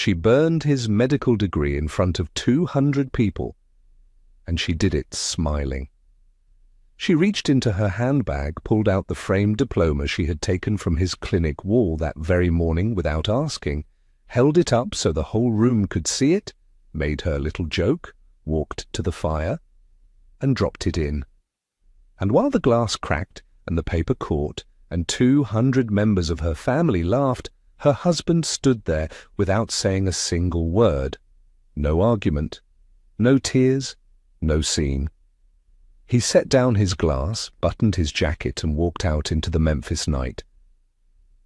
She burned his medical degree in front of 200 people, and she did it smiling. She reached into her handbag, pulled out the framed diploma she had taken from his clinic wall that very morning without asking, held it up so the whole room could see it, made her little joke, walked to the fire, and dropped it in. And while the glass cracked and the paper caught, and 200 members of her family laughed, her husband stood there without saying a single word. No argument, no tears, no scene. He set down his glass, buttoned his jacket, and walked out into the Memphis night.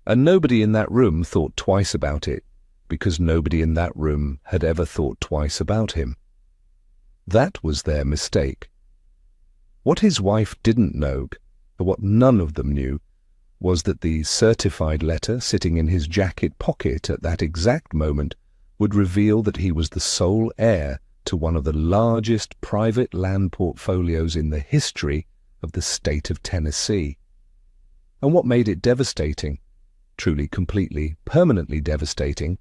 And nobody in that room thought twice about it, because nobody in that room had ever thought twice about him. That was their mistake. What his wife didn't know, or what none of them knew, was that the certified letter sitting in his jacket pocket at that exact moment would reveal that he was the sole heir to one of the largest private land portfolios in the history of the state of Tennessee. And what made it devastating, truly, completely, permanently devastating,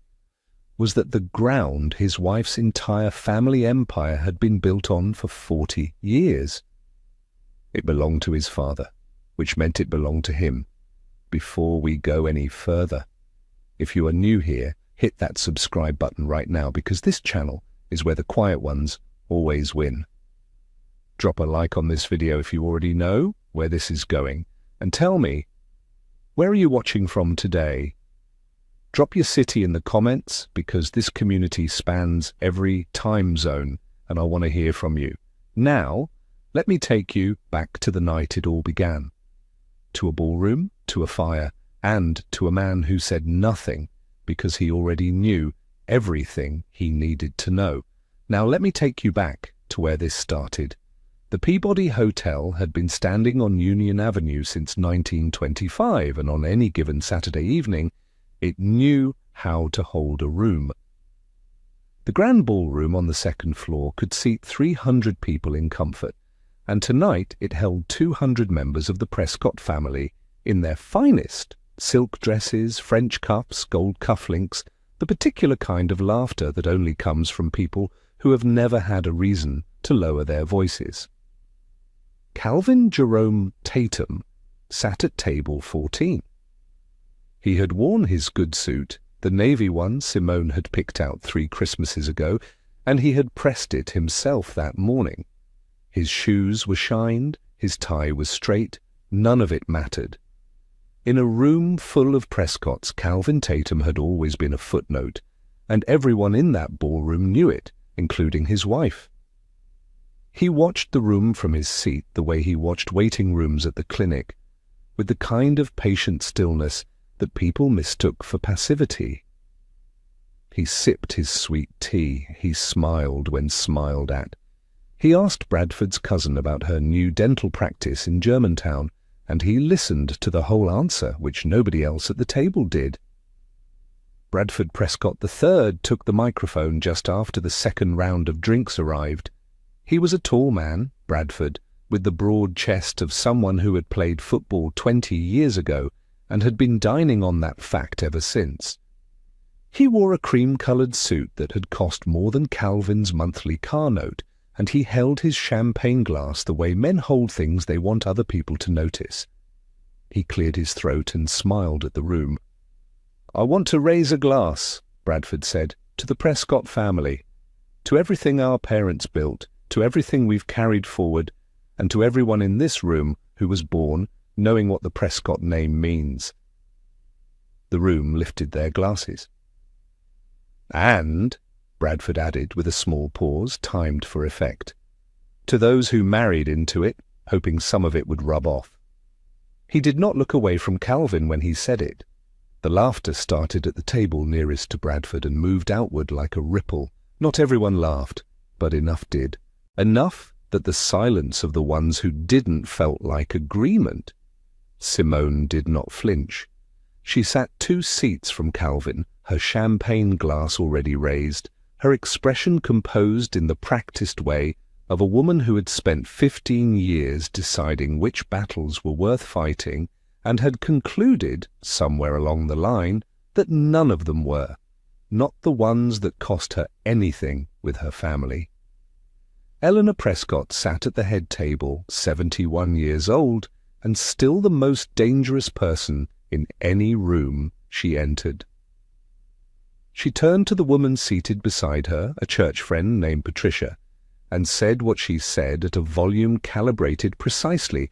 was that the ground his wife's entire family empire had been built on for 40 years. It belonged to his father, which meant it belonged to him. Before we go any further, if you are new here, hit that subscribe button right now, because this channel is where the quiet ones always win. Drop a like on this video if you already know where this is going, and tell me, where are you watching from today? Drop your city in the comments, because this community spans every time zone, and I want to hear from you. Now, let me take you back to the night it all began. To a ballroom, to a fire, and to a man who said nothing because he already knew everything he needed to know. Now let me take you back to where this started. The Peabody Hotel had been standing on Union Avenue since 1925, and on any given Saturday evening, it knew how to hold a room. The Grand Ballroom on the second floor could seat 300 people in comfort, and tonight it held 200 members of the Prescott family in their finest silk dresses, French cuffs, gold cufflinks, the particular kind of laughter that only comes from people who have never had a reason to lower their voices. Calvin Jerome Tatum sat at table 14. He had worn his good suit, the navy one Simone had picked out 3 Christmases ago, and he had pressed it himself that morning. His shoes were shined, his tie was straight, none of it mattered. In a room full of Prescotts, Calvin Tatum had always been a footnote, and everyone in that ballroom knew it, including his wife. He watched the room from his seat the way he watched waiting rooms at the clinic, with the kind of patient stillness that people mistook for passivity. He sipped his sweet tea, he smiled when smiled at. He asked Bradford's cousin about her new dental practice in Germantown, and he listened to the whole answer, which nobody else at the table did. Bradford Prescott III took the microphone just after the second round of drinks arrived. He was a tall man, Bradford, with the broad chest of someone who had played football 20 years ago and had been dining on that fact ever since. He wore a cream-coloured suit that had cost more than Calvin's monthly car note, and he held his champagne glass the way men hold things they want other people to notice. He cleared his throat and smiled at the room. "I want to raise a glass," Bradford said, "to the Prescott family, to everything our parents built, to everything we've carried forward, and to everyone in this room who was born knowing what the Prescott name means." The room lifted their glasses. "And," Bradford added with a small pause timed for effect, "to those who married into it, hoping some of it would rub off." He did not look away from Calvin when he said it. The laughter started at the table nearest to Bradford and moved outward like a ripple. Not everyone laughed, but enough did. Enough that the silence of the ones who didn't felt like agreement. Simone did not flinch. She sat 2 seats from Calvin, her champagne glass already raised, her expression composed in the practiced way of a woman who had spent 15 years deciding which battles were worth fighting and had concluded, somewhere along the line, that none of them were. not the ones that cost her anything with her family. Eleanor Prescott sat at the head table, 71 years old, and still the most dangerous person in any room she entered. She turned to the woman seated beside her, a church friend named Patricia, and said what she said at a volume calibrated precisely,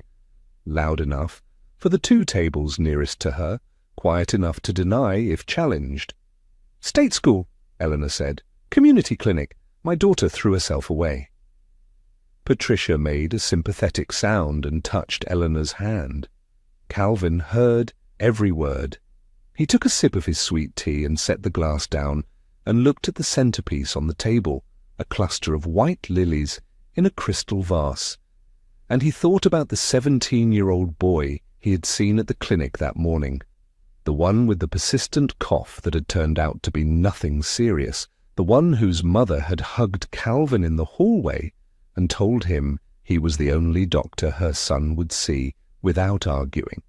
loud enough for the 2 tables nearest to her, quiet enough to deny if challenged. "State school," Eleanor said. "Community clinic. My daughter threw herself away." Patricia made a sympathetic sound and touched Eleanor's hand. Calvin heard every word. He took a sip of his sweet tea and set the glass down and looked at the centerpiece on the table, a cluster of white lilies in a crystal vase. And he thought about the 17-year-old boy he had seen at the clinic that morning, the one with the persistent cough that had turned out to be nothing serious, the one whose mother had hugged Calvin in the hallway and told him he was the only doctor her son would see without arguing.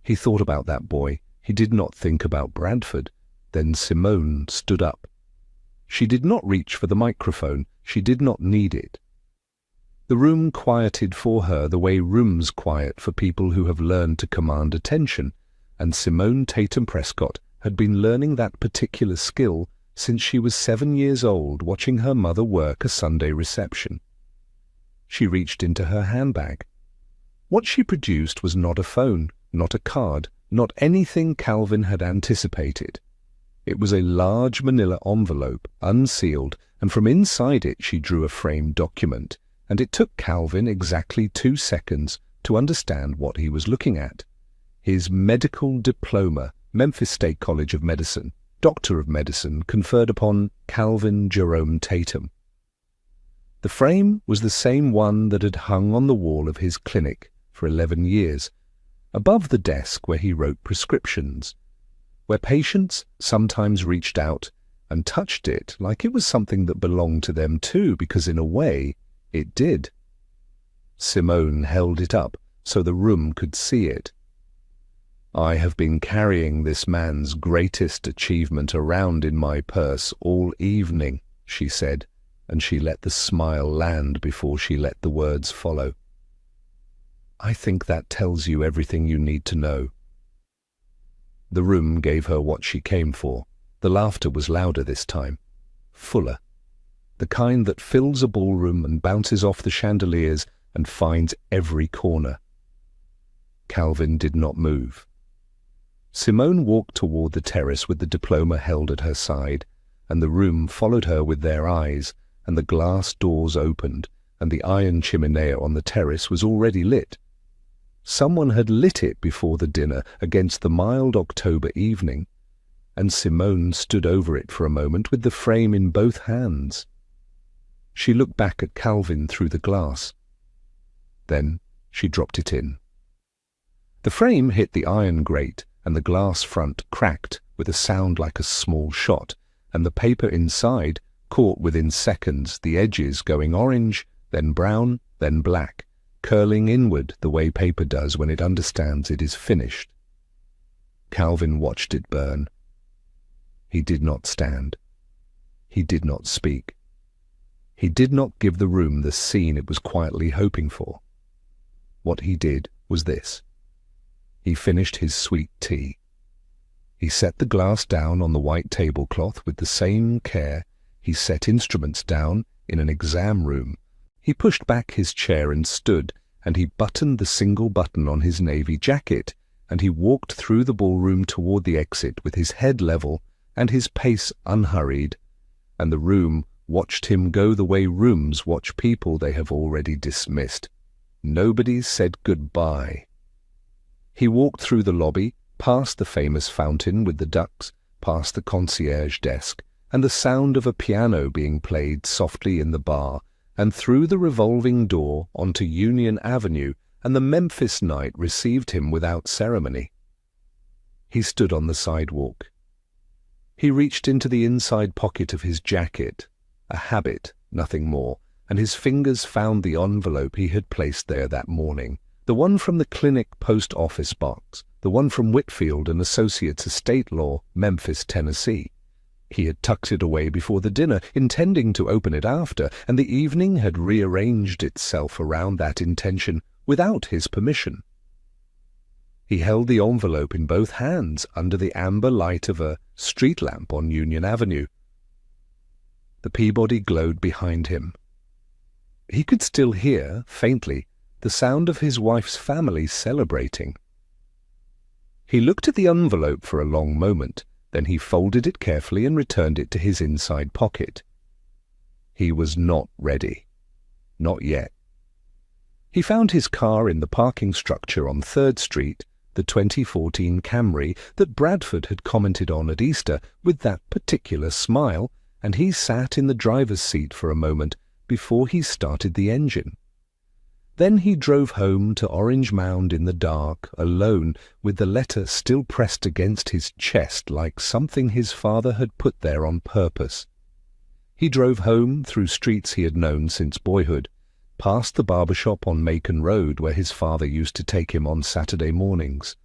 He thought about that boy. He did not think about Bradford. Then Simone stood up. She did not reach for the microphone. She did not need it. The room quieted for her the way rooms quiet for people who have learned to command attention, and Simone Tatum Prescott had been learning that particular skill since she was 7 years old, watching her mother work a Sunday reception. She reached into her handbag. What she produced was not a phone, not a card, not anything Calvin had anticipated. It was a large manila envelope, unsealed, and from inside it she drew a framed document, and it took Calvin exactly 2 seconds to understand what he was looking at. His medical diploma, Memphis State College of Medicine, Doctor of Medicine, conferred upon Calvin Jerome Tatum. The frame was the same one that had hung on the wall of his clinic for 11 years, above the desk where he wrote prescriptions, where patients sometimes reached out and touched it like it was something that belonged to them too, because in a way it did. Simone held it up so the room could see it. "I have been carrying this man's greatest achievement around in my purse all evening," she said, and she let the smile land before she let the words follow. "I think that tells you everything you need to know." The room gave her what she came for. The laughter was louder this time, fuller, the kind that fills a ballroom and bounces off the chandeliers and finds every corner. Calvin did not move. Simone walked toward the terrace with the diploma held at her side, and the room followed her with their eyes, and the glass doors opened, and the iron chimney on the terrace was already lit. Someone had lit it before the dinner against the mild October evening, and Simone stood over it for a moment with the frame in both hands. She looked back at Calvin through the glass. Then she dropped it in. The frame hit the iron grate, and the glass front cracked with a sound like a small shot, and the paper inside caught within seconds, the edges going orange, then brown, then black, curling inward the way paper does when it understands it is finished. Calvin watched it burn. He did not stand. He did not speak. He did not give the room the scene it was quietly hoping for. What he did was this. He finished his sweet tea. He set the glass down on the white tablecloth with the same care he set instruments down in an exam room. He pushed back his chair and stood, and he buttoned the single button on his navy jacket, and he walked through the ballroom toward the exit with his head level and his pace unhurried, and the room watched him go the way rooms watch people they have already dismissed. Nobody said goodbye. He walked through the lobby, past the famous fountain with the ducks, past the concierge desk, and the sound of a piano being played softly in the bar, and through the revolving door onto Union Avenue, and the Memphis night received him without ceremony. He stood on the sidewalk. He reached into the inside pocket of his jacket, a habit, nothing more, and his fingers found the envelope he had placed there that morning, the one from the clinic post office box, the one from Whitfield and Associates Estate Law, Memphis, Tennessee. He had tucked it away before the dinner, intending to open it after, and the evening had rearranged itself around that intention without his permission. He held the envelope in both hands under the amber light of a street lamp on Union Avenue. The Peabody glowed behind him. He could still hear, faintly, the sound of his wife's family celebrating. He looked at the envelope for a long moment, then he folded it carefully and returned it to his inside pocket. He was not ready. Not yet. He found his car in the parking structure on 3rd Street, the 2014 Camry that Bradford had commented on at Easter with that particular smile, and he sat in the driver's seat for a moment before he started the engine. Then he drove home to Orange Mound in the dark, alone, with the letter still pressed against his chest like something his father had put there on purpose. He drove home through streets he had known since boyhood, past the barber shop on Macon Road where his father used to take him on Saturday mornings,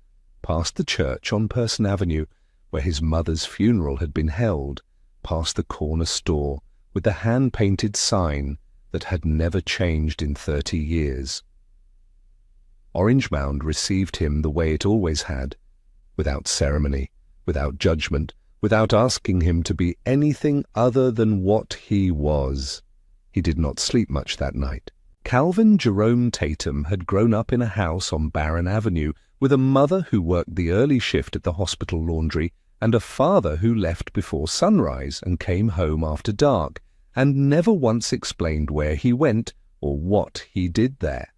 past the church on Person Avenue where his mother's funeral had been held, past the corner store with the hand-painted sign that had never changed in 30 years. Orange Mound received him the way it always had, without ceremony, without judgment, without asking him to be anything other than what he was. He did not sleep much that night. Calvin Jerome Tatum had grown up in a house on Barron Avenue with a mother who worked the early shift at the hospital laundry and a father who left before sunrise and came home after dark, and never once explained where he went or what he did there.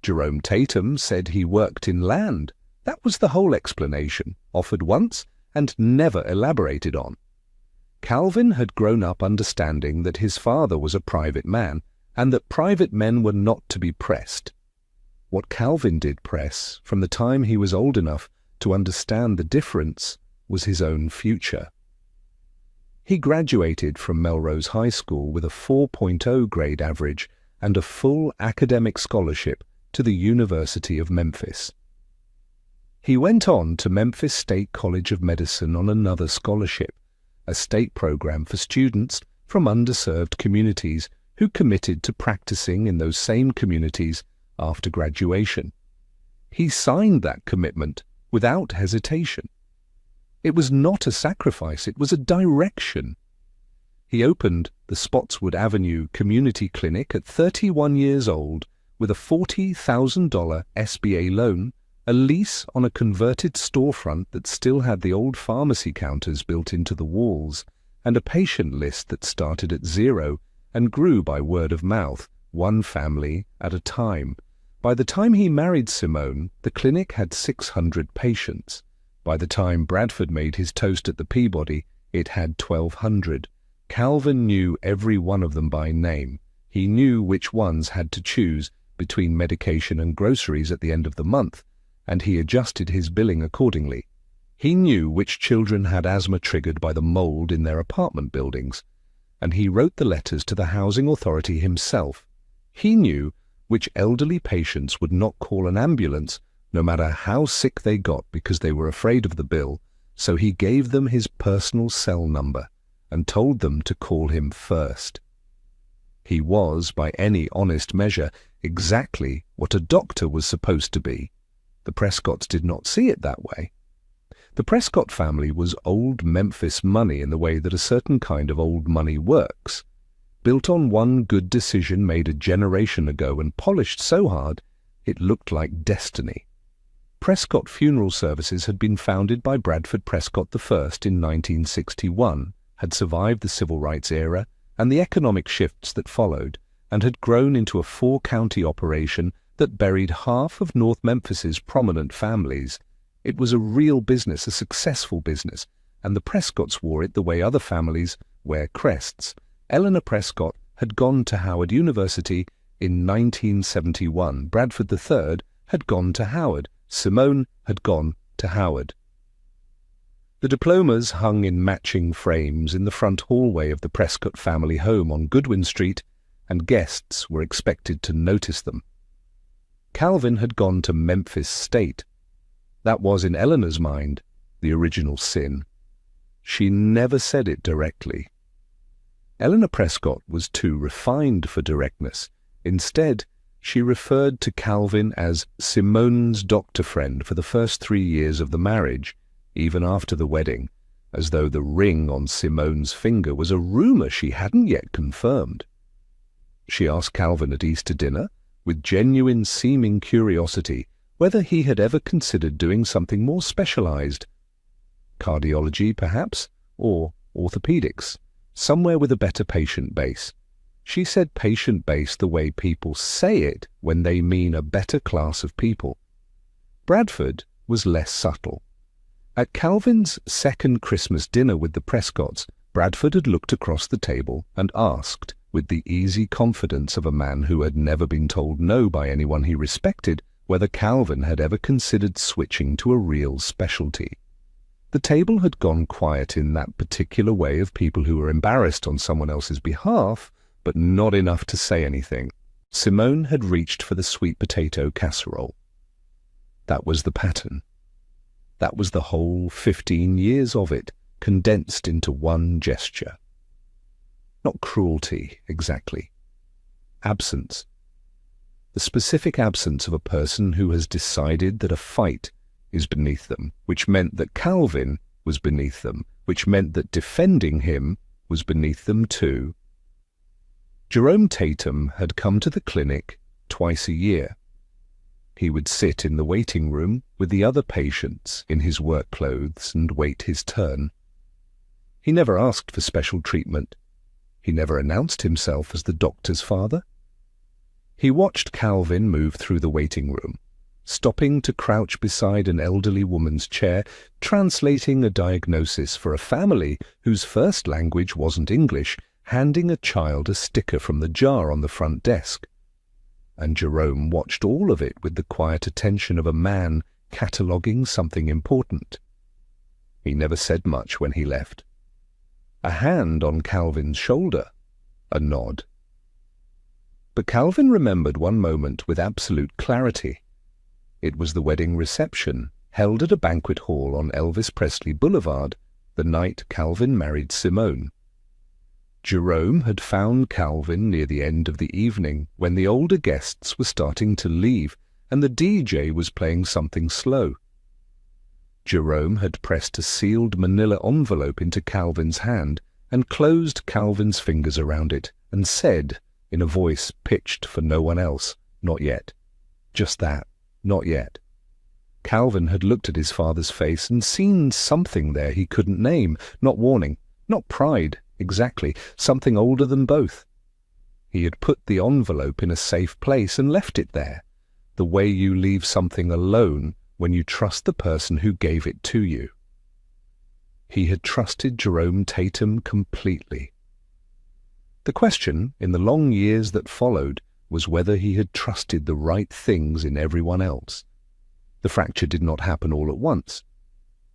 Jerome Tatum said he worked in land. That was the whole explanation, offered once and never elaborated on. Calvin had grown up understanding that his father was a private man and that private men were not to be pressed. What Calvin did press, from the time he was old enough to understand the difference, was his own future. He graduated from Melrose High School with a 4.0 grade average and a full academic scholarship to the University of Memphis. He went on to Memphis State College of Medicine on another scholarship, a state program for students from underserved communities who committed to practicing in those same communities after graduation. He signed that commitment without hesitation. It was not a sacrifice, it was a direction. He opened the Spotswood Avenue Community Clinic at 31 years old with a $40,000 SBA loan, a lease on a converted storefront that still had the old pharmacy counters built into the walls, and a patient list that started at 0 and grew by word of mouth, one family at a time. By the time he married Simone, the clinic had 600 patients. By the time Bradford made his toast at the Peabody, it had 1,200. Calvin knew every one of them by name. He knew which ones had to choose between medication and groceries at the end of the month, and he adjusted his billing accordingly. He knew which children had asthma triggered by the mold in their apartment buildings, and he wrote the letters to the housing authority himself. He knew which elderly patients would not call an ambulance no matter how sick they got because they were afraid of the bill, so he gave them his personal cell number and told them to call him first. He was, by any honest measure, exactly what a doctor was supposed to be. The Prescotts did not see it that way. The Prescott family was old Memphis money in the way that a certain kind of old money works, built on one good decision made a generation ago and polished so hard it looked like destiny. Prescott Funeral Services had been founded by Bradford Prescott I in 1961, had survived the Civil Rights era and the economic shifts that followed, and had grown into a 4-county operation that buried half of North Memphis's prominent families. It was a real business, a successful business, and the Prescotts wore it the way other families wear crests. Eleanor Prescott had gone to Howard University in 1971. Bradford III had gone to Howard. Simone had gone to Howard. The diplomas hung in matching frames in the front hallway of the Prescott family home on Goodwin Street, and guests were expected to notice them. Calvin had gone to Memphis State. That was, in Eleanor's mind, the original sin. She never said it directly. Eleanor Prescott was too refined for directness. Instead, she referred to Calvin as Simone's doctor friend for the first 3 years of the marriage, even after the wedding, as though the ring on Simone's finger was a rumor she hadn't yet confirmed. She asked Calvin at Easter dinner, with genuine seeming curiosity, whether he had ever considered doing something more specialized. Cardiology, perhaps, or orthopedics, somewhere with a better patient base. She said patient base the way people say it when they mean a better class of people. Bradford was less subtle. At Calvin's second Christmas dinner with the Prescotts, Bradford had looked across the table and asked, with the easy confidence of a man who had never been told no by anyone he respected, whether Calvin had ever considered switching to a real specialty. The table had gone quiet in that particular way of people who were embarrassed on someone else's behalf, but not enough to say anything. Simone had reached for the sweet potato casserole. That was the pattern. That was the whole 15 years of it, condensed into one gesture. Not cruelty, exactly. Absence. The specific absence of a person who has decided that a fight is beneath them, which meant that Calvin was beneath them, which meant that defending him was beneath them too. Jerome Tatum had come to the clinic twice a year. He would sit in the waiting room with the other patients in his work clothes and wait his turn. He never asked for special treatment. He never announced himself as the doctor's father. He watched Calvin move through the waiting room, stopping to crouch beside an elderly woman's chair, translating a diagnosis for a family whose first language wasn't English, handing a child a sticker from the jar on the front desk. And Jerome watched all of it with the quiet attention of a man cataloguing something important. He never said much when he left. A hand on Calvin's shoulder, a nod. But Calvin remembered one moment with absolute clarity. It was the wedding reception, held at a banquet hall on Elvis Presley Boulevard, the night Calvin married Simone. Jerome had found Calvin near the end of the evening when the older guests were starting to leave and the DJ was playing something slow. Jerome had pressed a sealed manila envelope into Calvin's hand and closed Calvin's fingers around it and said, in a voice pitched for no one else, "Not yet." Just that, not yet. Calvin had looked at his father's face and seen something there he couldn't name, not warning, not pride, exactly, something older than both. He had put the envelope in a safe place and left it there, the way you leave something alone when you trust the person who gave it to you. He had trusted Jerome Tatum completely. The question, in the long years that followed, was whether he had trusted the right things in everyone else. The fracture did not happen all at once.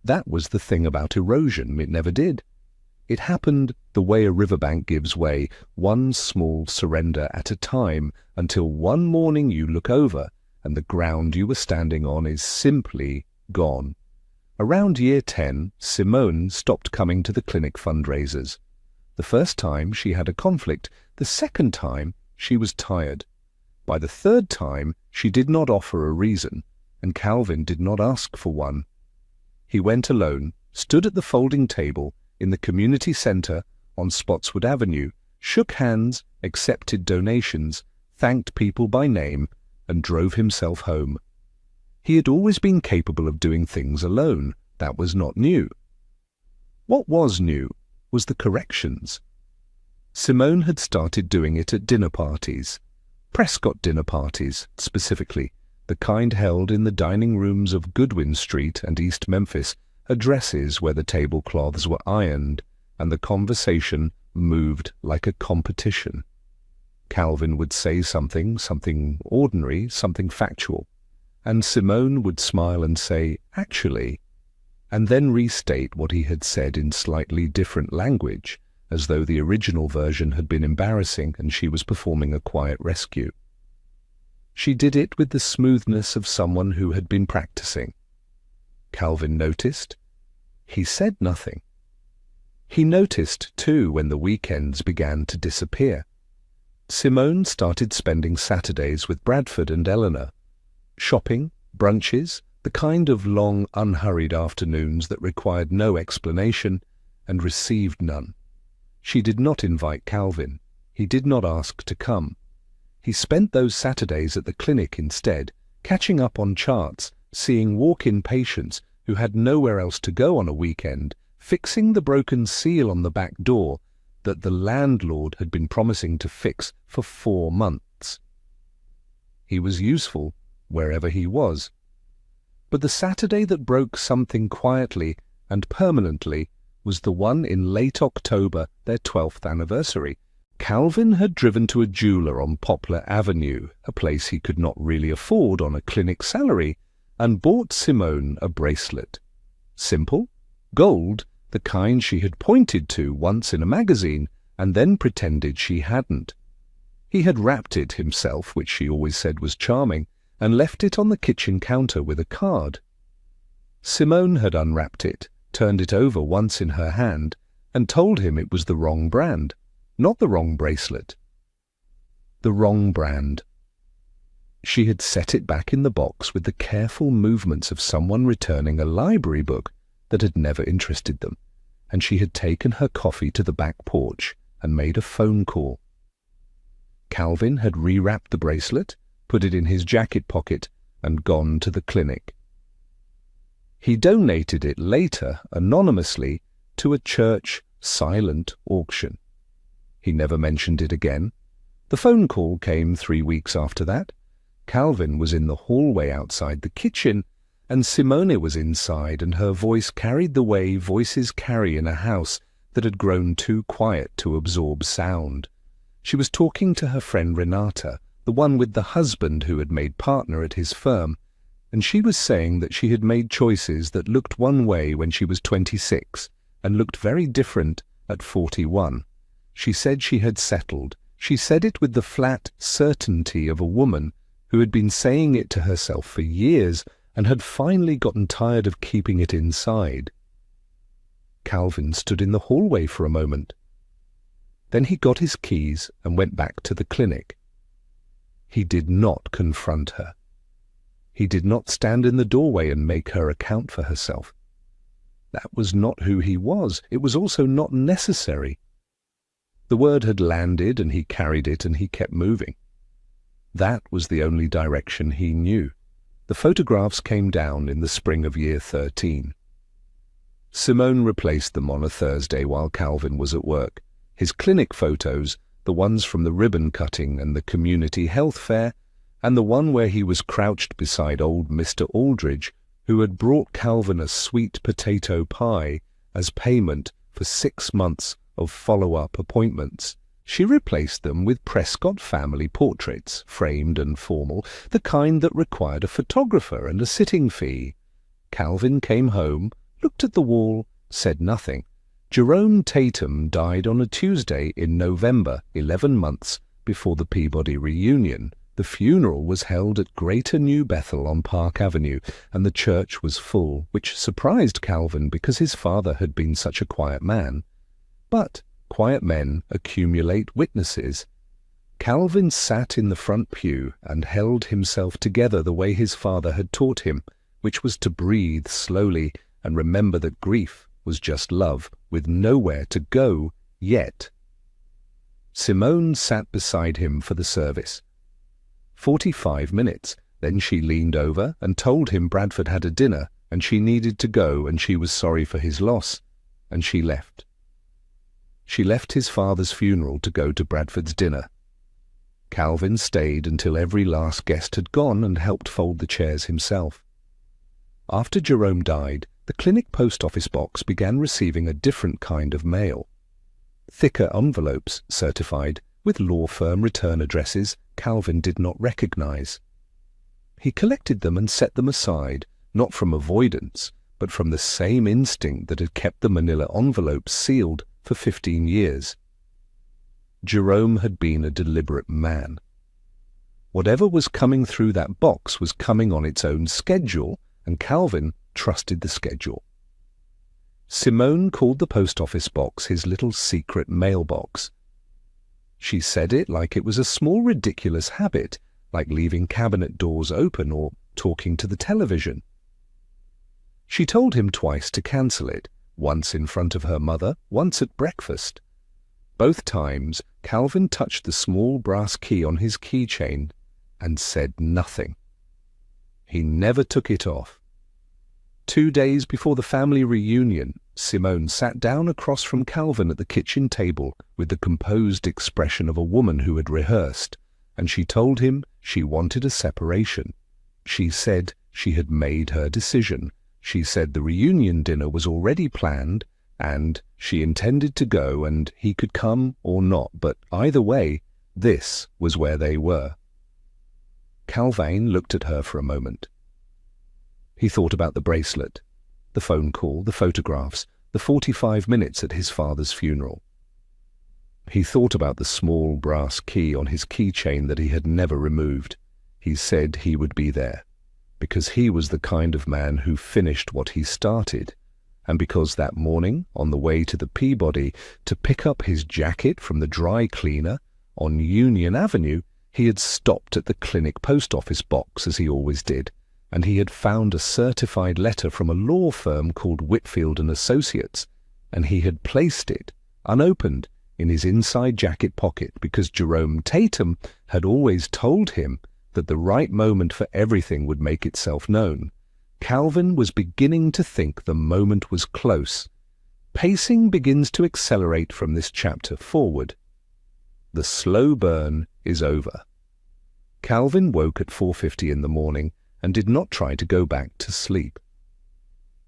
That was the thing about erosion, it never did. It happened the way a riverbank gives way, one small surrender at a time, until one morning you look over and the ground you were standing on is simply gone. Around year 10, Simone stopped coming to the clinic fundraisers. The first time she had a conflict, the second time she was tired. By the third time she did not offer a reason, and Calvin did not ask for one. He went alone, stood at the folding table in the community centre on Spotswood Avenue, shook hands, accepted donations, thanked people by name, and drove himself home. He had always been capable of doing things alone. That was not new. What was new was the corrections. Simone had started doing it at dinner parties, Prescott dinner parties specifically, the kind held in the dining rooms of Goodwin Street and East Memphis, addresses where the tablecloths were ironed and the conversation moved like a competition. Calvin would say something ordinary, something factual, and Simone would smile and say, "Actually," and then restate what he had said in slightly different language, as though the original version had been embarrassing and she was performing a quiet rescue. She did it with the smoothness of someone who had been practicing. Calvin noticed. He said nothing. He noticed, too, when the weekends began to disappear. Simone started spending Saturdays with Bradford and Eleanor. Shopping, brunches, the kind of long, unhurried afternoons that required no explanation and received none. She did not invite Calvin. He did not ask to come. He spent those Saturdays at the clinic instead, catching up on charts, seeing walk-in patients who had nowhere else to go on a weekend, fixing the broken seal on the back door that the landlord had been promising to fix for 4 months. He was useful wherever he was. But the Saturday that broke something quietly and permanently was the one in late October, their 12th anniversary. Calvin had driven to a jeweler on Poplar Avenue, a place he could not really afford on a clinic salary, and bought Simone a bracelet. Simple, gold, the kind she had pointed to once in a magazine and then pretended she hadn't. He had wrapped it himself, which she always said was charming, and left it on the kitchen counter with a card. Simone had unwrapped it, turned it over once in her hand, and told him it was the wrong brand. Not the wrong bracelet. The wrong brand. She had set it back in the box with the careful movements of someone returning a library book that had never interested them, and she had taken her coffee to the back porch and made a phone call. Calvin had rewrapped the bracelet, put it in his jacket pocket, and gone to the clinic. He donated it later, anonymously, to a church silent auction. He never mentioned it again. The phone call came 3 weeks after that. Calvin was in the hallway outside the kitchen, and Simone was inside, and her voice carried the way voices carry in a house that had grown too quiet to absorb sound. She was talking to her friend Renata, the one with the husband who had made partner at his firm, and she was saying that she had made choices that looked one way when she was 26 and looked very different at 41. She said she had settled. She said it with the flat certainty of a woman who had been saying it to herself for years and had finally gotten tired of keeping it inside. Calvin stood in the hallway for a moment. Then he got his keys and went back to the clinic. He did not confront her. He did not stand in the doorway and make her account for herself. That was not who he was. It was also not necessary. The word had landed, and he carried it, and he kept moving. That was the only direction he knew. The photographs came down in the spring of year 13. Simone replaced them on a Thursday while Calvin was at work. His clinic photos, the ones from the ribbon cutting and the community health fair, and the one where he was crouched beside old Mr. Aldridge, who had brought Calvin a sweet potato pie as payment for 6 months of follow-up appointments. She replaced them with Prescott family portraits, framed and formal, the kind that required a photographer and a sitting fee. Calvin came home, looked at the wall, said nothing. Jerome Tatum died on a Tuesday in November, 11 months before the Peabody reunion. The funeral was held at Greater New Bethel on Park Avenue, and the church was full, which surprised Calvin because his father had been such a quiet man. But quiet men accumulate witnesses. Calvin sat in the front pew and held himself together the way his father had taught him, which was to breathe slowly and remember that grief was just love, with nowhere to go yet. Simone sat beside him for the service. 45 minutes. Then she leaned over and told him Bradford had a dinner and she needed to go and she was sorry for his loss, and she left. She left his father's funeral to go to Bradford's dinner. Calvin stayed until every last guest had gone and helped fold the chairs himself. After Jerome died, the clinic post office box began receiving a different kind of mail. Thicker envelopes, certified, with law firm return addresses Calvin did not recognize. He collected them and set them aside, not from avoidance, but from the same instinct that had kept the manila envelopes sealed for 15 years. Jerome had been a deliberate man. Whatever was coming through that box was coming on its own schedule, and Calvin trusted the schedule. Simone called the post office box his little secret mailbox. She said it like it was a small ridiculous habit, like leaving cabinet doors open or talking to the television. She told him twice to cancel it, once in front of her mother, once at breakfast. Both times, Calvin touched the small brass key on his keychain and said nothing. He never took it off. 2 days before the family reunion, Simone sat down across from Calvin at the kitchen table with the composed expression of a woman who had rehearsed, and she told him she wanted a separation. She said she had made her decision. She said the reunion dinner was already planned, and she intended to go, and he could come or not, but either way, this was where they were. Calvin looked at her for a moment. He thought about the bracelet, the phone call, the photographs, the 45 minutes at his father's funeral. He thought about the small brass key on his keychain that he had never removed. He said he would be there, because he was the kind of man who finished what he started, and because that morning, on the way to the Peabody to pick up his jacket from the dry cleaner on Union Avenue, he had stopped at the clinic post office box as he always did, and he had found a certified letter from a law firm called Whitfield and Associates, and he had placed it, unopened, in his inside jacket pocket because Jerome Tatum had always told him that the right moment for everything would make itself known. Calvin was beginning to think the moment was close. Pacing begins to accelerate from this chapter forward. The slow burn is over. Calvin woke at 4:50 in the morning and did not try to go back to sleep.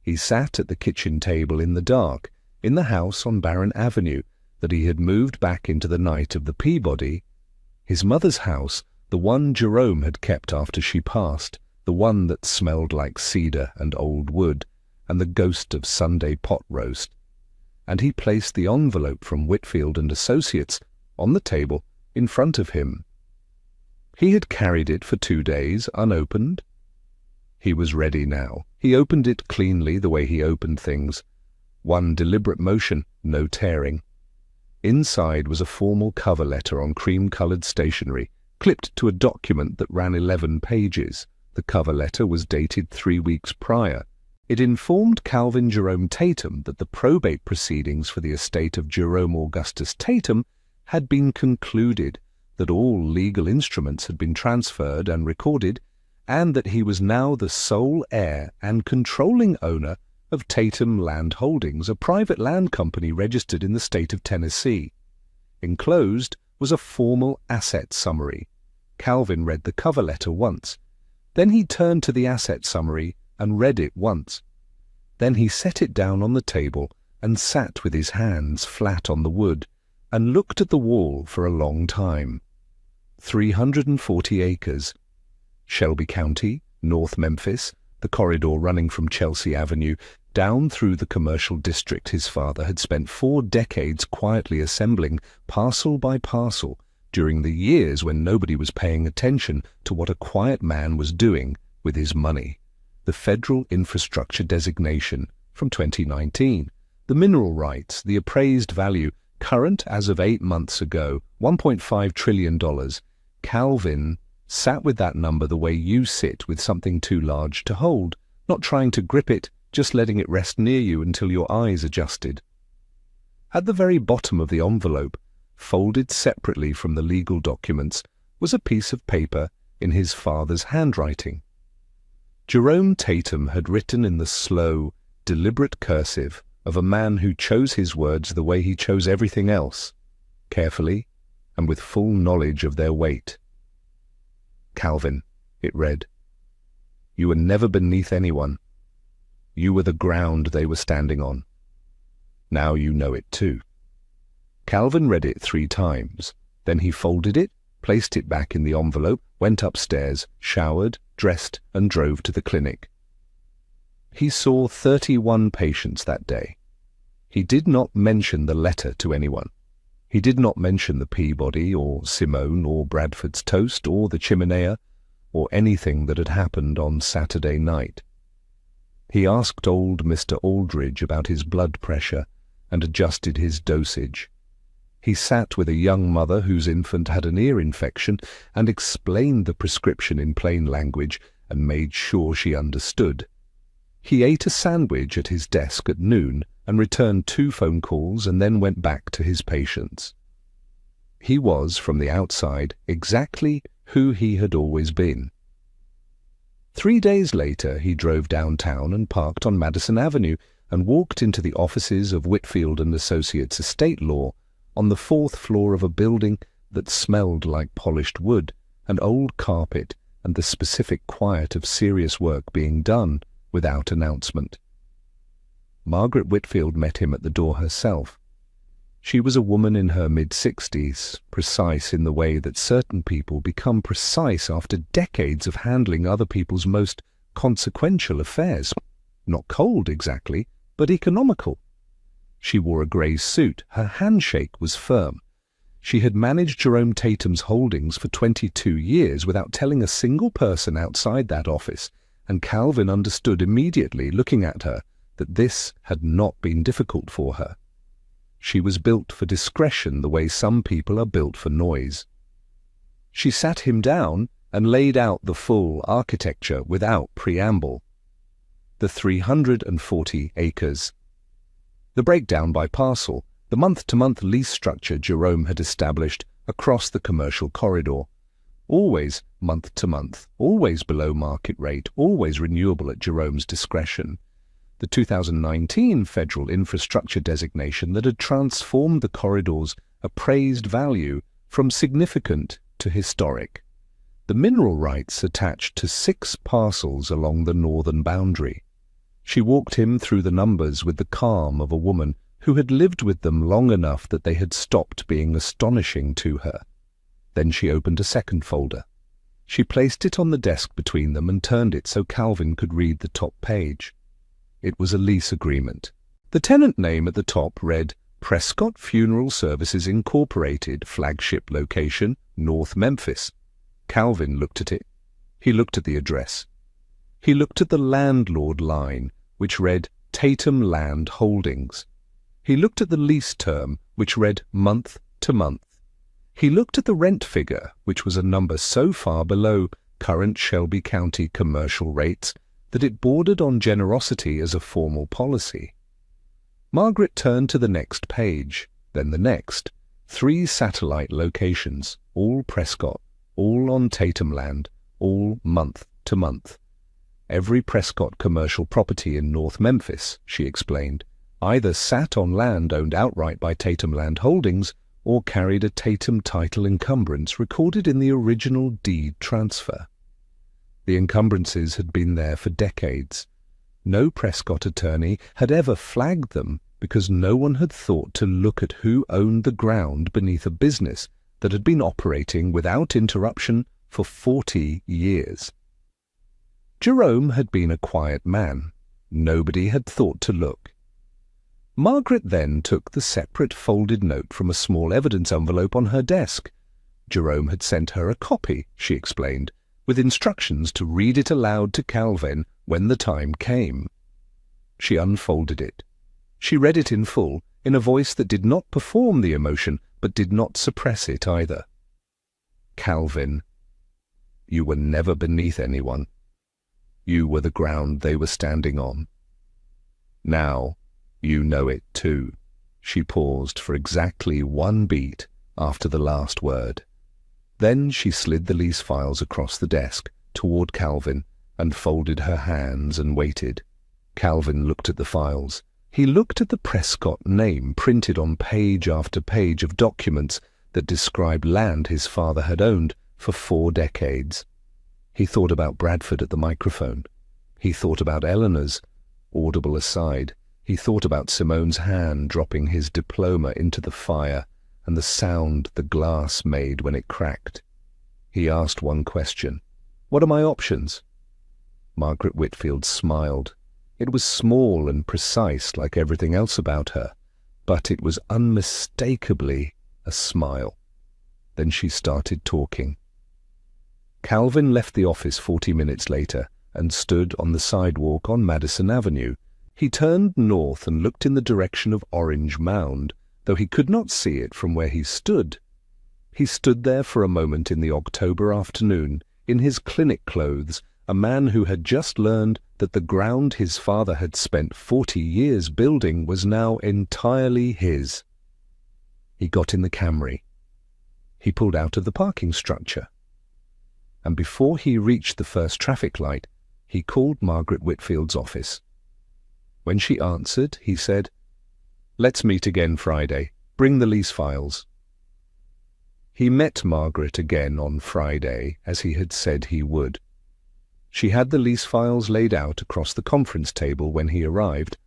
He sat at the kitchen table in the dark, in the house on Barron Avenue that he had moved back into the night of the Peabody, his mother's house, the one Jerome had kept after she passed, the one that smelled like cedar and old wood, and the ghost of Sunday pot roast. And he placed the envelope from Whitfield and Associates on the table in front of him. He had carried it for 2 days, unopened. He was ready now. He opened it cleanly the way he opened things. One deliberate motion, no tearing. Inside was a formal cover letter on cream-coloured stationery, clipped to a document that ran 11 pages. The cover letter was dated 3 weeks prior. It informed Calvin Jerome Tatum that the probate proceedings for the estate of Jerome Augustus Tatum had been concluded, that all legal instruments had been transferred and recorded, and that he was now the sole heir and controlling owner of Tatum Land Holdings, a private land company registered in the state of Tennessee. Enclosed was a formal asset summary. Calvin read the cover letter once. Then he turned to the asset summary and read it once. Then he set it down on the table and sat with his hands flat on the wood and looked at the wall for a long time. 340 acres. Shelby County, North Memphis, the corridor running from Chelsea Avenue down through the commercial district his father had spent 4 decades quietly assembling, parcel by parcel, during the years when nobody was paying attention to what a quiet man was doing with his money. The federal infrastructure designation from 2019, the mineral rights, the appraised value, current as of 8 months ago, $1.5 trillion. Calvin sat with that number the way you sit with something too large to hold, not trying to grip it, just letting it rest near you until your eyes adjusted. At the very bottom of the envelope, folded separately from the legal documents, was a piece of paper in his father's handwriting. Jerome Tatum had written in the slow, deliberate cursive of a man who chose his words the way he chose everything else, carefully and with full knowledge of their weight. Calvin, it read, you were never beneath anyone. You were the ground they were standing on. Now you know it too. Calvin read it 3 times. Then he folded it, placed it back in the envelope, went upstairs, showered, dressed, and drove to the clinic. He saw 31 patients that day. He did not mention the letter to anyone. He did not mention the Peabody or Simone or Bradford's toast or the chimenea or anything that had happened on Saturday night. He asked old Mr. Aldridge about his blood pressure and adjusted his dosage. He sat with a young mother whose infant had an ear infection and explained the prescription in plain language and made sure she understood. He ate a sandwich at his desk at noon and returned 2 phone calls and then went back to his patients. He was, from the outside, exactly who he had always been. 3 days later, he drove downtown and parked on Madison Avenue and walked into the offices of Whitfield and Associates Estate Law on the 4th floor of a building that smelled like polished wood and old carpet and the specific quiet of serious work being done without announcement. Margaret Whitfield met him at the door herself. She was a woman in her mid-60s, precise in the way that certain people become precise after decades of handling other people's most consequential affairs. Not cold exactly, but economical. She wore a grey suit. Her handshake was firm. She had managed Jerome Tatum's holdings for 22 years without telling a single person outside that office, and Calvin understood immediately, looking at her, that this had not been difficult for her. She was built for discretion the way some people are built for noise. She sat him down and laid out the full architecture without preamble. The 340 acres. The breakdown by parcel, the month-to-month lease structure Jerome had established across the commercial corridor. Always month-to-month, always below market rate, always renewable at Jerome's discretion. The 2019 federal infrastructure designation that had transformed the corridor's appraised value from significant to historic. The mineral rights attached to 6 parcels along the northern boundary. She walked him through the numbers with the calm of a woman who had lived with them long enough that they had stopped being astonishing to her. Then she opened a second folder. She placed it on the desk between them and turned it so Calvin could read the top page. It was a lease agreement. The tenant name at the top read Prescott Funeral Services Incorporated, flagship location, North Memphis. Calvin looked at it. He looked at the address. He looked at the landlord line, which read Tatum Land Holdings. He looked at the lease term, which read month to month. He looked at the rent figure, which was a number so far below current Shelby County commercial rates that it bordered on generosity as a formal policy. Margaret turned to the next page, then the next. 3 satellite locations, all Prescott, all on Tatum Land, all month to month. Every Prescott commercial property in North Memphis, she explained, either sat on land owned outright by Tatum Land Holdings or carried a Tatum title encumbrance recorded in the original deed transfer. The encumbrances had been there for decades. No Prescott attorney had ever flagged them because no one had thought to look at who owned the ground beneath a business that had been operating without interruption for 40 years. Jerome had been a quiet man. Nobody had thought to look. Margaret then took the separate folded note from a small evidence envelope on her desk. Jerome had sent her a copy, she explained, with instructions to read it aloud to Calvin when the time came. She unfolded it. She read it in full, in a voice that did not perform the emotion, but did not suppress it either. Calvin, you were never beneath anyone. You were the ground they were standing on. Now, you know it too. She paused for exactly 1 beat after the last word. Then she slid the lease files across the desk toward Calvin and folded her hands and waited. Calvin looked at the files. He looked at the Prescott name printed on page after page of documents that described land his father had owned for 4 decades. He thought about Bradford at the microphone. He thought about Eleanor's audible aside. He thought about Simone's hand dropping his diploma into the fire and the sound the glass made when it cracked. He asked one question. What are my options? Margaret Whitfield smiled. It was small and precise like everything else about her, but it was unmistakably a smile. Then she started talking. Calvin left the office 40 minutes later and stood on the sidewalk on Madison Avenue. He turned north and looked in the direction of Orange Mound, though he could not see it from where he stood. He stood there for a moment in the October afternoon, in his clinic clothes, a man who had just learned that the ground his father had spent 40 years building was now entirely his. He got in the Camry. He pulled out of the parking structure. And before he reached the first traffic light, he called Margaret Whitfield's office. When she answered, he said, "Let's meet again Friday. Bring the lease files." He met Margaret again on Friday, as he had said he would. She had the lease files laid out across the conference table when he arrived,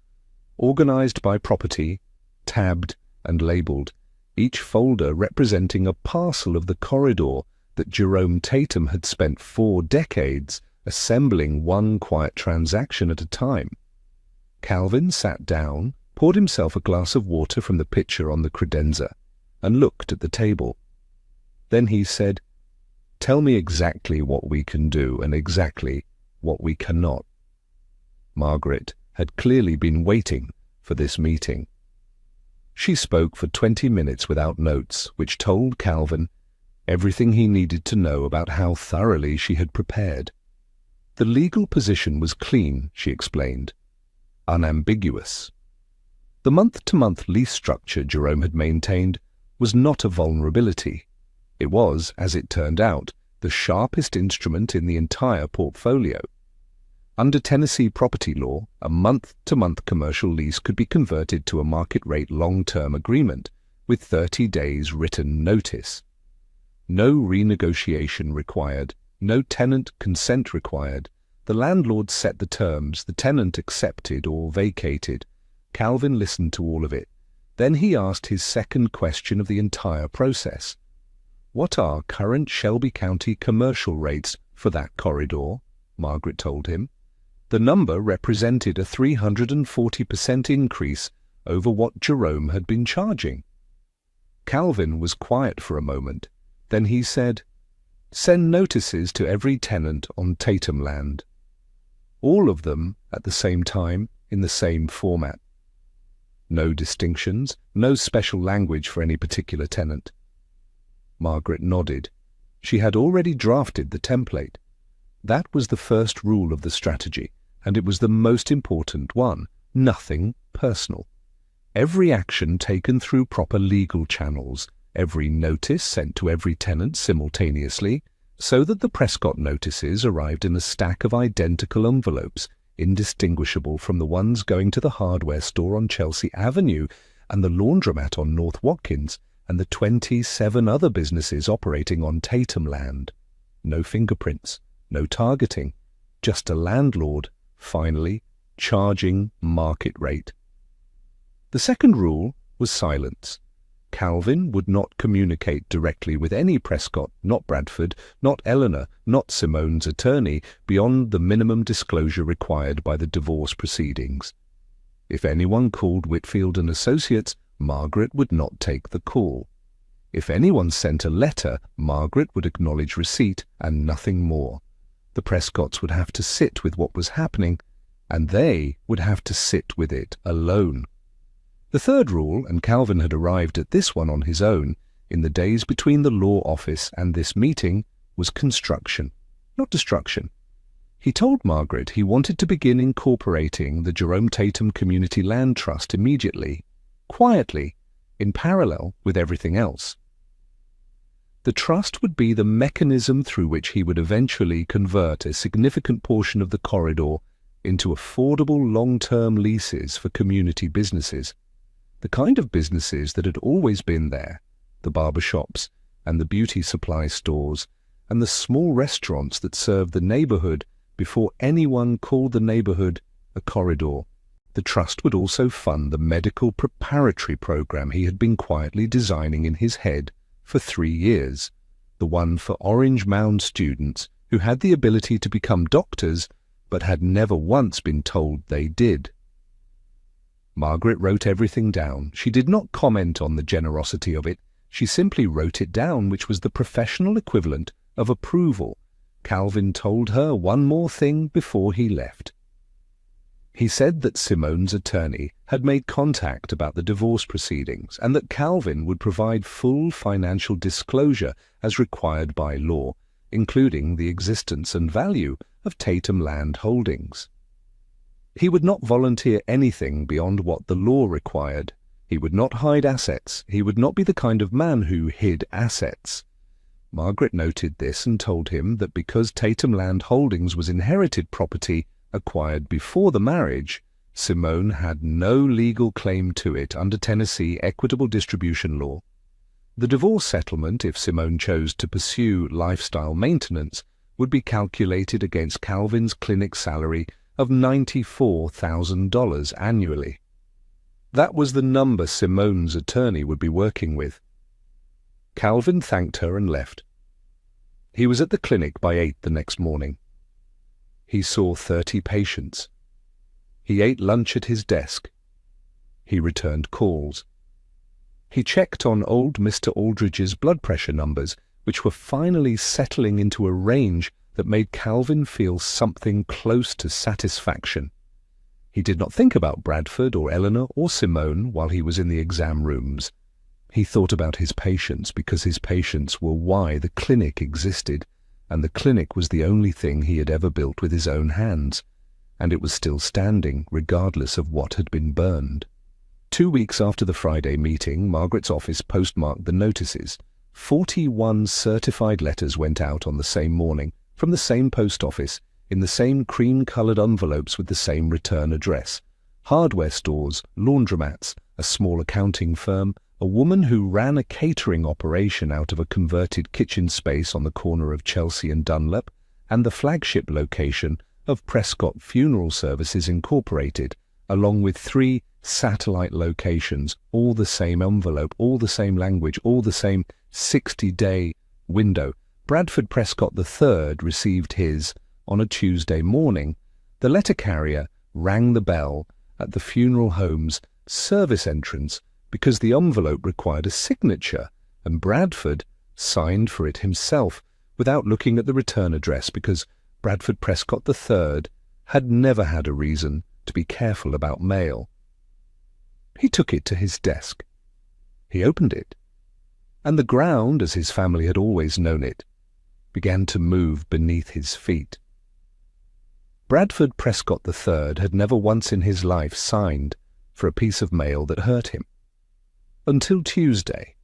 organized by property, tabbed and labeled, each folder representing a parcel of the corridor that Jerome Tatum had spent 4 decades assembling one quiet transaction at a time. Calvin sat down, poured himself a glass of water from the pitcher on the credenza, and looked at the table. Then he said, "Tell me exactly what we can do and exactly what we cannot." Margaret had clearly been waiting for this meeting. She spoke for 20 minutes without notes, which told Calvin everything he needed to know about how thoroughly she had prepared. The legal position was clean, she explained, unambiguous. The month-to-month lease structure Jerome had maintained was not a vulnerability. It was, as it turned out, the sharpest instrument in the entire portfolio. Under Tennessee property law, a month-to-month commercial lease could be converted to a market-rate long-term agreement with 30 days written notice. No renegotiation required, no tenant consent required. The landlord set the terms, the tenant accepted or vacated. Calvin listened to all of it. Then he asked his second question of the entire process. "What are current Shelby County commercial rates for that corridor?" Margaret told him. The number represented a 340% increase over what Jerome had been charging. Calvin was quiet for a moment. Then he said, "Send notices to every tenant on Tatum land. All of them at the same time in the same format. No distinctions, no special language for any particular tenant." Margaret nodded. She had already drafted the template. That was the first rule of the strategy, and it was the most important one. Nothing personal. Every action taken through proper legal channels, every notice sent to every tenant simultaneously, so that the Prescott notices arrived in a stack of identical envelopes, indistinguishable from the ones going to the hardware store on Chelsea Avenue and the laundromat on North Watkins and the 27 other businesses operating on Tatum land. No fingerprints, no targeting, just a landlord, finally, charging market rate. The second rule was silence. Calvin would not communicate directly with any Prescott, not Bradford, not Eleanor, not Simone's attorney, beyond the minimum disclosure required by the divorce proceedings. If anyone called Whitfield and Associates, Margaret would not take the call. If anyone sent a letter, Margaret would acknowledge receipt and nothing more. The Prescotts would have to sit with what was happening, and they would have to sit with it alone. The third rule, and Calvin had arrived at this one on his own, in the days between the law office and this meeting, was construction, not destruction. He told Margaret he wanted to begin incorporating the Jerome Tatum Community Land Trust immediately, quietly, in parallel with everything else. The trust would be the mechanism through which he would eventually convert a significant portion of the corridor into affordable long-term leases for community businesses. The kind of businesses that had always been there, the barber shops and the beauty supply stores and the small restaurants that served the neighborhood before anyone called the neighborhood a corridor. The trust would also fund the medical preparatory program he had been quietly designing in his head for 3 years, the one for Orange Mound students who had the ability to become doctors but had never once been told they did. Margaret wrote everything down. She did not comment on the generosity of it. She simply wrote it down, which was the professional equivalent of approval. Calvin told her one more thing before he left. He said that Simone's attorney had made contact about the divorce proceedings and that Calvin would provide full financial disclosure as required by law, including the existence and value of Tatum Land Holdings. He would not volunteer anything beyond what the law required. He would not hide assets. He would not be the kind of man who hid assets. Margaret noted this and told him that because Tatum Land Holdings was inherited property acquired before the marriage, Simone had no legal claim to it under Tennessee equitable distribution law. The divorce settlement, if Simone chose to pursue lifestyle maintenance, would be calculated against Calvin's clinic salary of $94,000 annually. That was the number Simone's attorney would be working with. Calvin thanked her and left. He was at the clinic by 8 the next morning. He saw 30 patients. He ate lunch at his desk. He returned calls. He checked on old Mr. Aldridge's blood pressure numbers, which were finally settling into a range that made Calvin feel something close to satisfaction. He did not think about Bradford or Eleanor or Simone while he was in the exam rooms. He thought about his patients because his patients were why the clinic existed, and the clinic was the only thing he had ever built with his own hands, and it was still standing regardless of what had been burned. 2 weeks after the Friday meeting, Margaret's office postmarked the notices. 41 certified letters went out on the same morning from the same post office in the same cream-coloured envelopes with the same return address. Hardware stores, laundromats, a small accounting firm, a woman who ran a catering operation out of a converted kitchen space on the corner of Chelsea and Dunlap, and the flagship location of Prescott Funeral Services Incorporated, along with 3 satellite locations, all the same envelope, all the same language, all the same 60-day window. Bradford Prescott III received his on a Tuesday morning. The letter carrier rang the bell at the funeral home's service entrance because the envelope required a signature, and Bradford signed for it himself without looking at the return address because Bradford Prescott III had never had a reason to be careful about mail. He took it to his desk. He opened it, and the ground, as his family had always known it, began to move beneath his feet. Bradford Prescott III had never once in his life signed for a piece of mail that hurt him. Until Tuesday.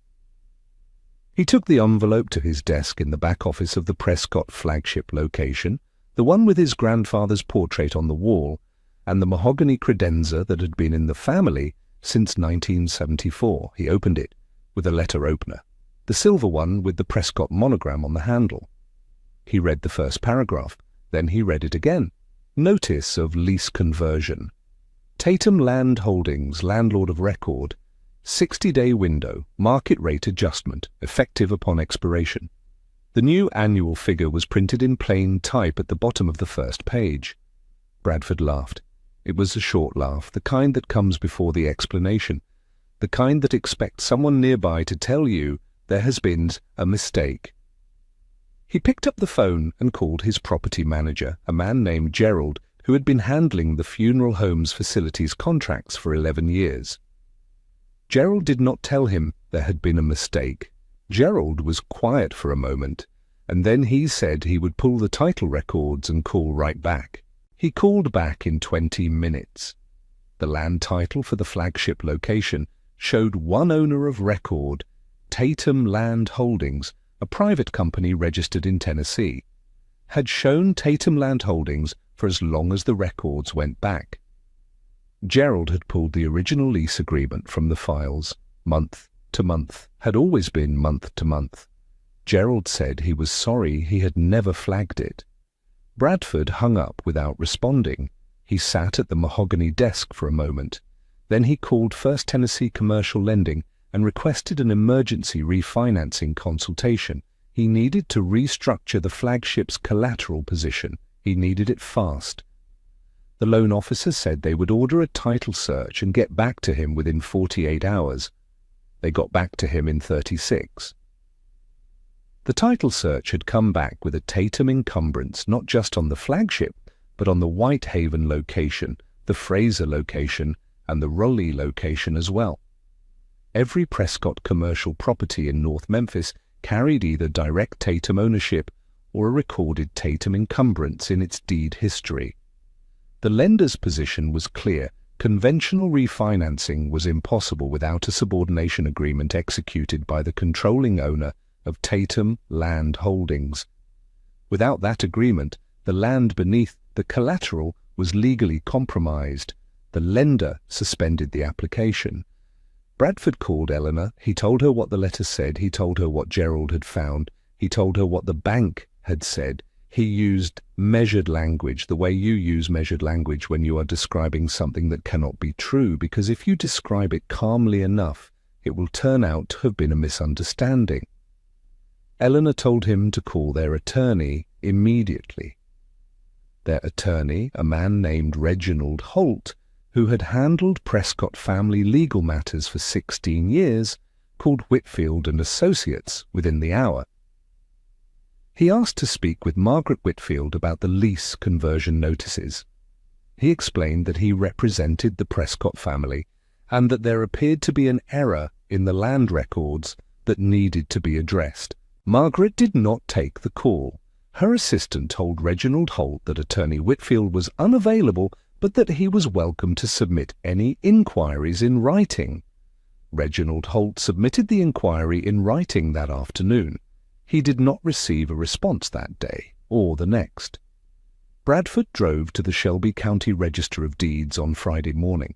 He took the envelope to his desk in the back office of the Prescott flagship location, the one with his grandfather's portrait on the wall, and the mahogany credenza that had been in the family since 1974. He opened it with a letter opener, the silver one with the Prescott monogram on the handle. He read the first paragraph, then he read it again. Notice of lease conversion. Tatum Land Holdings, landlord of record. 60-day window, market rate adjustment, effective upon expiration. The new annual figure was printed in plain type at the bottom of the first page. Bradford laughed. It was a short laugh, the kind that comes before the explanation, the kind that expects someone nearby to tell you there has been a mistake. He picked up the phone and called his property manager, a man named Gerald, who had been handling the funeral home's facilities contracts for 11 years. Gerald did not tell him there had been a mistake. Gerald was quiet for a moment, and then he said he would pull the title records and call right back. He called back in 20 minutes. The land title for the flagship location showed one owner of record, Tatum Land Holdings, a private company registered in Tennessee, had shown Tatum Land Holdings for as long as the records went back. Gerald had pulled the original lease agreement from the files. Month to month had always been month to month. Gerald said he was sorry he had never flagged it. Bradford hung up without responding. He sat at the mahogany desk for a moment. Then he called First Tennessee Commercial Lending and requested an emergency refinancing consultation. He needed to restructure the flagship's collateral position. He needed it fast. The loan officer said they would order a title search and get back to him within 48 hours. They got back to him in 36. The title search had come back with a Tatum encumbrance not just on the flagship, but on the Whitehaven location, the Fraser location, and the Raleigh location as well. Every Prescott commercial property in North Memphis carried either direct Tatum ownership or a recorded Tatum encumbrance in its deed history. The lender's position was clear. Conventional refinancing was impossible without a subordination agreement executed by the controlling owner of Tatum Land Holdings. Without that agreement, the land beneath the collateral was legally compromised. The lender suspended the application. Bradford called Eleanor. He told her what the letter said. He told her what Gerald had found. He told her what the bank had said. He used measured language, the way you use measured language when you are describing something that cannot be true, because if you describe it calmly enough, it will turn out to have been a misunderstanding. Eleanor told him to call their attorney immediately. Their attorney, a man named Reginald Holt, who had handled Prescott family legal matters for 16 years, called Whitfield and Associates within the hour. He asked to speak with Margaret Whitfield about the lease conversion notices. He explained that he represented the Prescott family and that there appeared to be an error in the land records that needed to be addressed. Margaret did not take the call. Her assistant told Reginald Holt that Attorney Whitfield was unavailable, but that he was welcome to submit any inquiries in writing. Reginald Holt submitted the inquiry in writing that afternoon. He did not receive a response that day or the next. Bradford drove to the Shelby County Register of Deeds on Friday morning.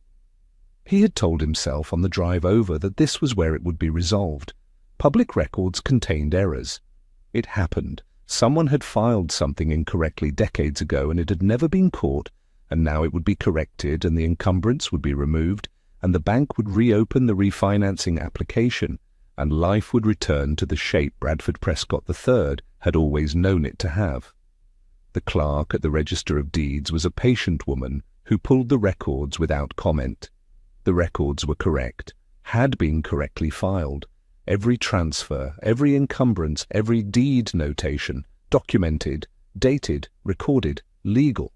He had told himself on the drive over that this was where it would be resolved. Public records contained errors. It happened. Someone had filed something incorrectly decades ago and it had never been caught, and now it would be corrected and the encumbrance would be removed and the bank would reopen the refinancing application and life would return to the shape Bradford Prescott III had always known it to have. The clerk at the Register of Deeds was a patient woman who pulled the records without comment. The records were correct, had been correctly filed. Every transfer, every encumbrance, every deed notation, documented, dated, recorded, legal.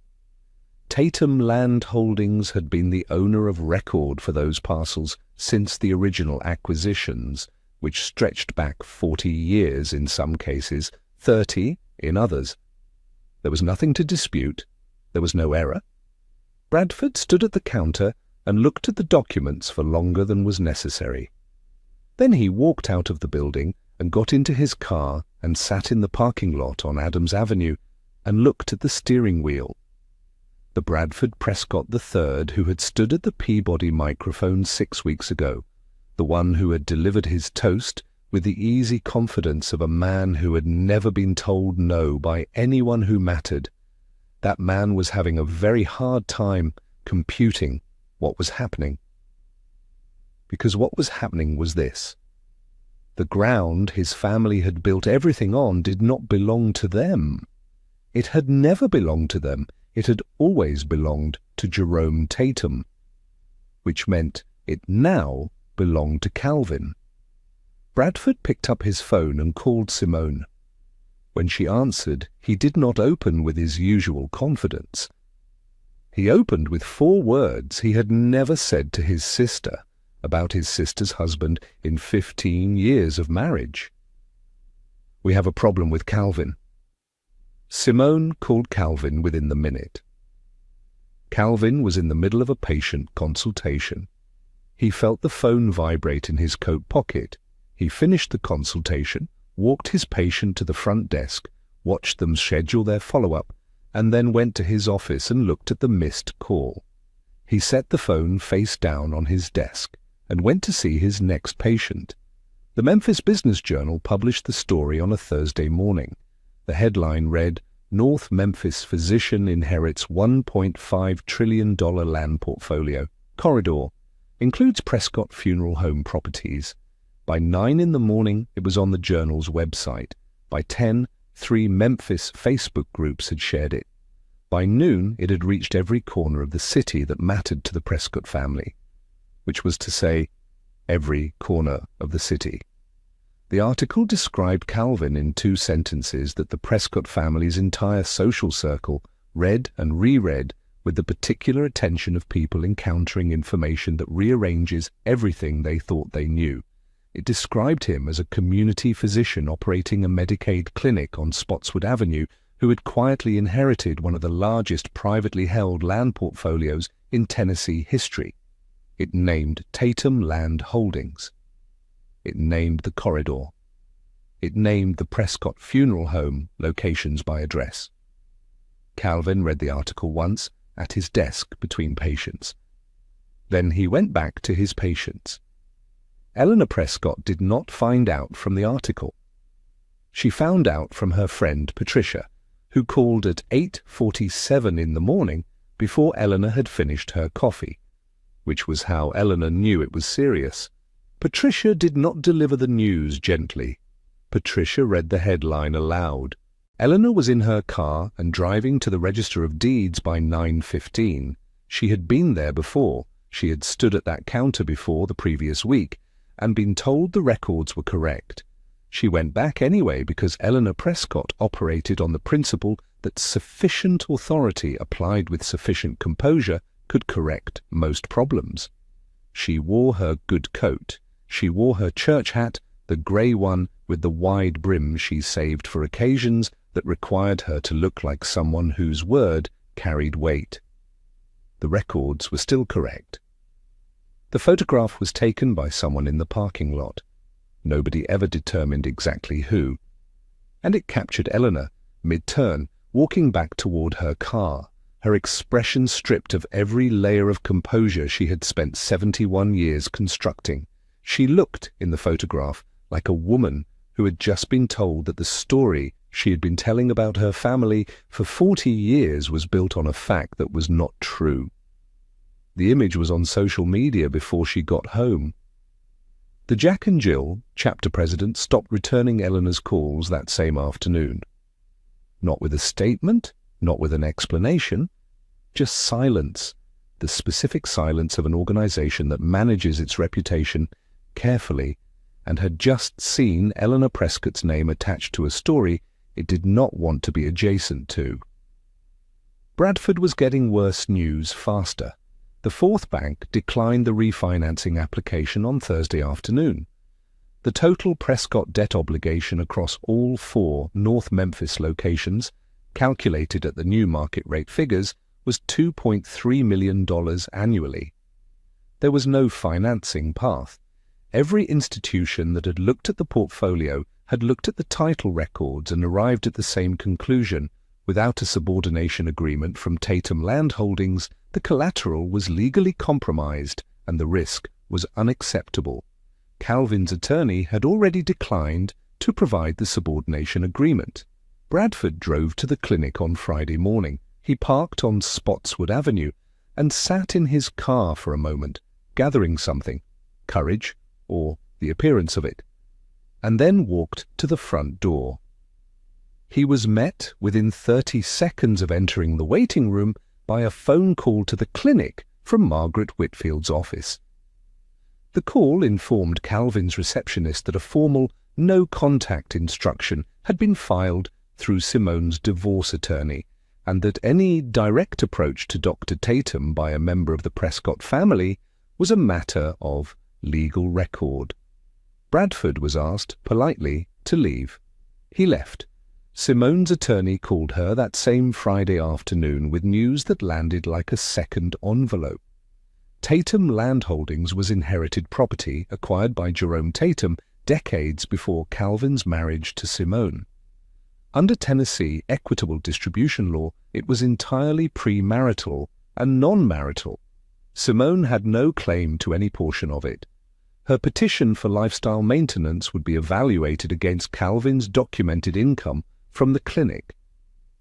Tatum Land Holdings had been the owner of record for those parcels since the original acquisitions, which stretched back 40 years in some cases, 30 in others. There was nothing to dispute. There was no error. Bradford stood at the counter and looked at the documents for longer than was necessary. Then he walked out of the building and got into his car and sat in the parking lot on Adams Avenue and looked at the steering wheel. The Bradford Prescott III who had stood at the Peabody microphone 6 weeks ago, the one who had delivered his toast with the easy confidence of a man who had never been told no by anyone who mattered. That man was having a very hard time computing what was happening. Because what was happening was this. The ground his family had built everything on did not belong to them. It had never belonged to them. It had always belonged to Jerome Tatum, which meant it now belonged to Calvin. Bradford picked up his phone and called Simone. When she answered, he did not open with his usual confidence. He opened with 4 words he had never said to his sister about his sister's husband in 15 years of marriage. "We have a problem with Calvin." Simone called Calvin within the minute. Calvin was in the middle of a patient consultation. He felt the phone vibrate in his coat pocket. He finished the consultation, walked his patient to the front desk, watched them schedule their follow-up, and then went to his office and looked at the missed call. He set the phone face down on his desk and went to see his next patient. The Memphis Business Journal published the story on a Thursday morning. The headline read, "North Memphis Physician Inherits $1.5 trillion land portfolio. Corridor. Includes Prescott Funeral Home properties." By 9 in the morning, it was on the Journal's website. By 10, 3 Memphis Facebook groups had shared it. By noon, it had reached every corner of the city that mattered to the Prescott family, which was to say, every corner of the city. The article described Calvin in 2 sentences that the Prescott family's entire social circle read and reread with the particular attention of people encountering information that rearranges everything they thought they knew. It described him as a community physician operating a Medicaid clinic on Spotswood Avenue who had quietly inherited one of the largest privately held land portfolios in Tennessee history. It named Tatum Land Holdings. It named the corridor. It named the Prescott Funeral Home locations by address. Calvin read the article once at his desk between patients. Then he went back to his patients. Eleanor Prescott did not find out from the article. She found out from her friend Patricia, who called at 8:47 in the morning before Eleanor had finished her coffee, which was how Eleanor knew it was serious. Patricia did not deliver the news gently. Patricia read the headline aloud. Eleanor was in her car and driving to the Register of Deeds by 9:15. She had been there before. She had stood at that counter before the previous week and been told the records were correct. She went back anyway because Eleanor Prescott operated on the principle that sufficient authority applied with sufficient composure could correct most problems. She wore her good coat. She wore her church hat, the grey one with the wide brim she saved for occasions that required her to look like someone whose word carried weight. The records were still correct. The photograph was taken by someone in the parking lot. Nobody ever determined exactly who. And it captured Eleanor, mid-turn, walking back toward her car, her expression stripped of every layer of composure she had spent 71 years constructing. She looked, in the photograph, like a woman who had just been told that the story she had been telling about her family for 40 years was built on a fact that was not true. The image was on social media before she got home. The Jack and Jill chapter president stopped returning Eleanor's calls that same afternoon. Not with a statement, not with an explanation, just silence, the specific silence of an organization that manages its reputation carefully and had just seen Eleanor Prescott's name attached to a story it did not want to be adjacent to. Bradford was getting worse news faster. The fourth bank declined the refinancing application on Thursday afternoon. The total Prescott debt obligation across all 4 North Memphis locations, calculated at the new market rate figures, was $2.3 million annually. There was no financing path. Every institution that had looked at the portfolio had looked at the title records and arrived at the same conclusion. Without a subordination agreement from Tatum Land Holdings, the collateral was legally compromised and the risk was unacceptable. Calvin's attorney had already declined to provide the subordination agreement. Bradford drove to the clinic on Friday morning. He parked on Spotswood Avenue and sat in his car for a moment, gathering something, courage or the appearance of it, and then walked to the front door. He was met within 30 seconds of entering the waiting room by a phone call to the clinic from Margaret Whitfield's office. The call informed Calvin's receptionist that a formal no-contact instruction had been filed through Simone's divorce attorney, and that any direct approach to Dr. Tatum by a member of the Prescott family was a matter of legal record. Bradford was asked, politely, to leave. He left. Simone's attorney called her that same Friday afternoon with news that landed like a second envelope. Tatum Land Holdings was inherited property acquired by Jerome Tatum decades before Calvin's marriage to Simone. Under Tennessee equitable distribution law, it was entirely premarital and non-marital. Simone had no claim to any portion of it. Her petition for lifestyle maintenance would be evaluated against Calvin's documented income from the clinic,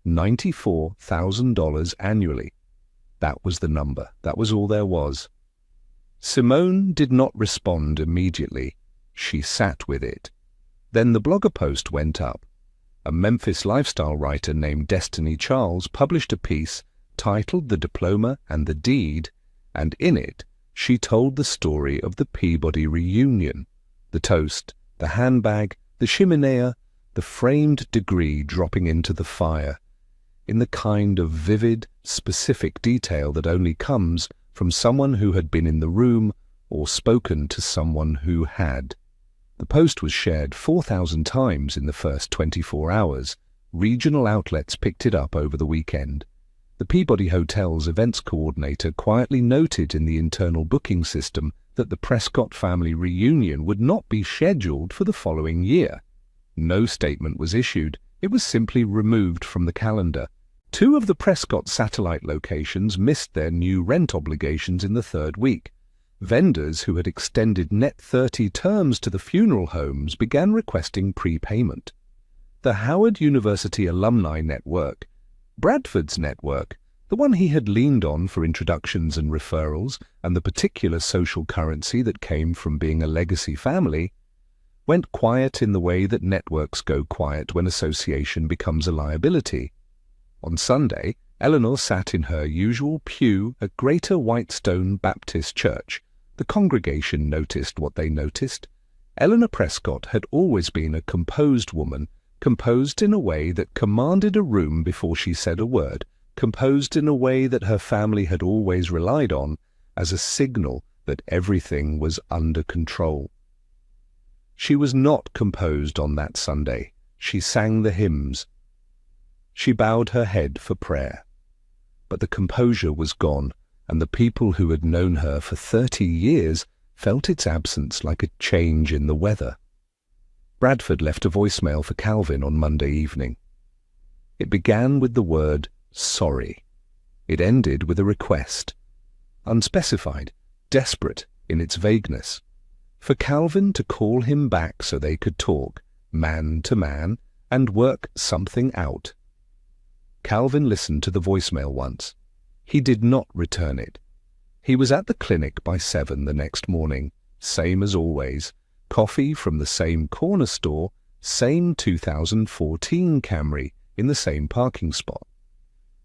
$94,000 annually. That was the number. That was all there was. Simone did not respond immediately. She sat with it. Then the blogger post went up. A Memphis lifestyle writer named Destiny Charles published a piece titled The Diploma and the Deed, and in it she told the story of the Peabody reunion, the toast, the handbag, the chimenea, the framed degree dropping into the fire, in the kind of vivid, specific detail that only comes from someone who had been in the room or spoken to someone who had. The post was shared 4,000 times in the first 24 hours. Regional outlets picked it up over the weekend. The Peabody Hotel's events coordinator quietly noted in the internal booking system that the Prescott family reunion would not be scheduled for the following year. No statement was issued. It was simply removed from the calendar. 2 of the Prescott satellite locations missed their new rent obligations in the 3rd week. Vendors who had extended net 30 terms to the funeral homes began requesting prepayment. The Howard University Alumni Network, Bradford's network, the one he had leaned on for introductions and referrals, and the particular social currency that came from being a legacy family, went quiet in the way that networks go quiet when association becomes a liability. On Sunday, Eleanor sat in her usual pew at Greater Whitestone Baptist Church. The congregation noticed what they noticed. Eleanor Prescott had always been a composed woman, composed in a way that commanded a room before she said a word, composed in a way that her family had always relied on as a signal that everything was under control. She was not composed on that Sunday. She sang the hymns. She bowed her head for prayer. But the composure was gone, and the people who had known her for 30 years felt its absence like a change in the weather. Bradford left a voicemail for Calvin on Monday evening. It began with the word sorry. It ended with a request, unspecified, desperate in its vagueness, for Calvin to call him back so they could talk, man to man, and work something out. Calvin listened to the voicemail once. He did not return it. He was at the clinic by 7 the next morning, same as always, coffee from the same corner store, same 2014 Camry in the same parking spot.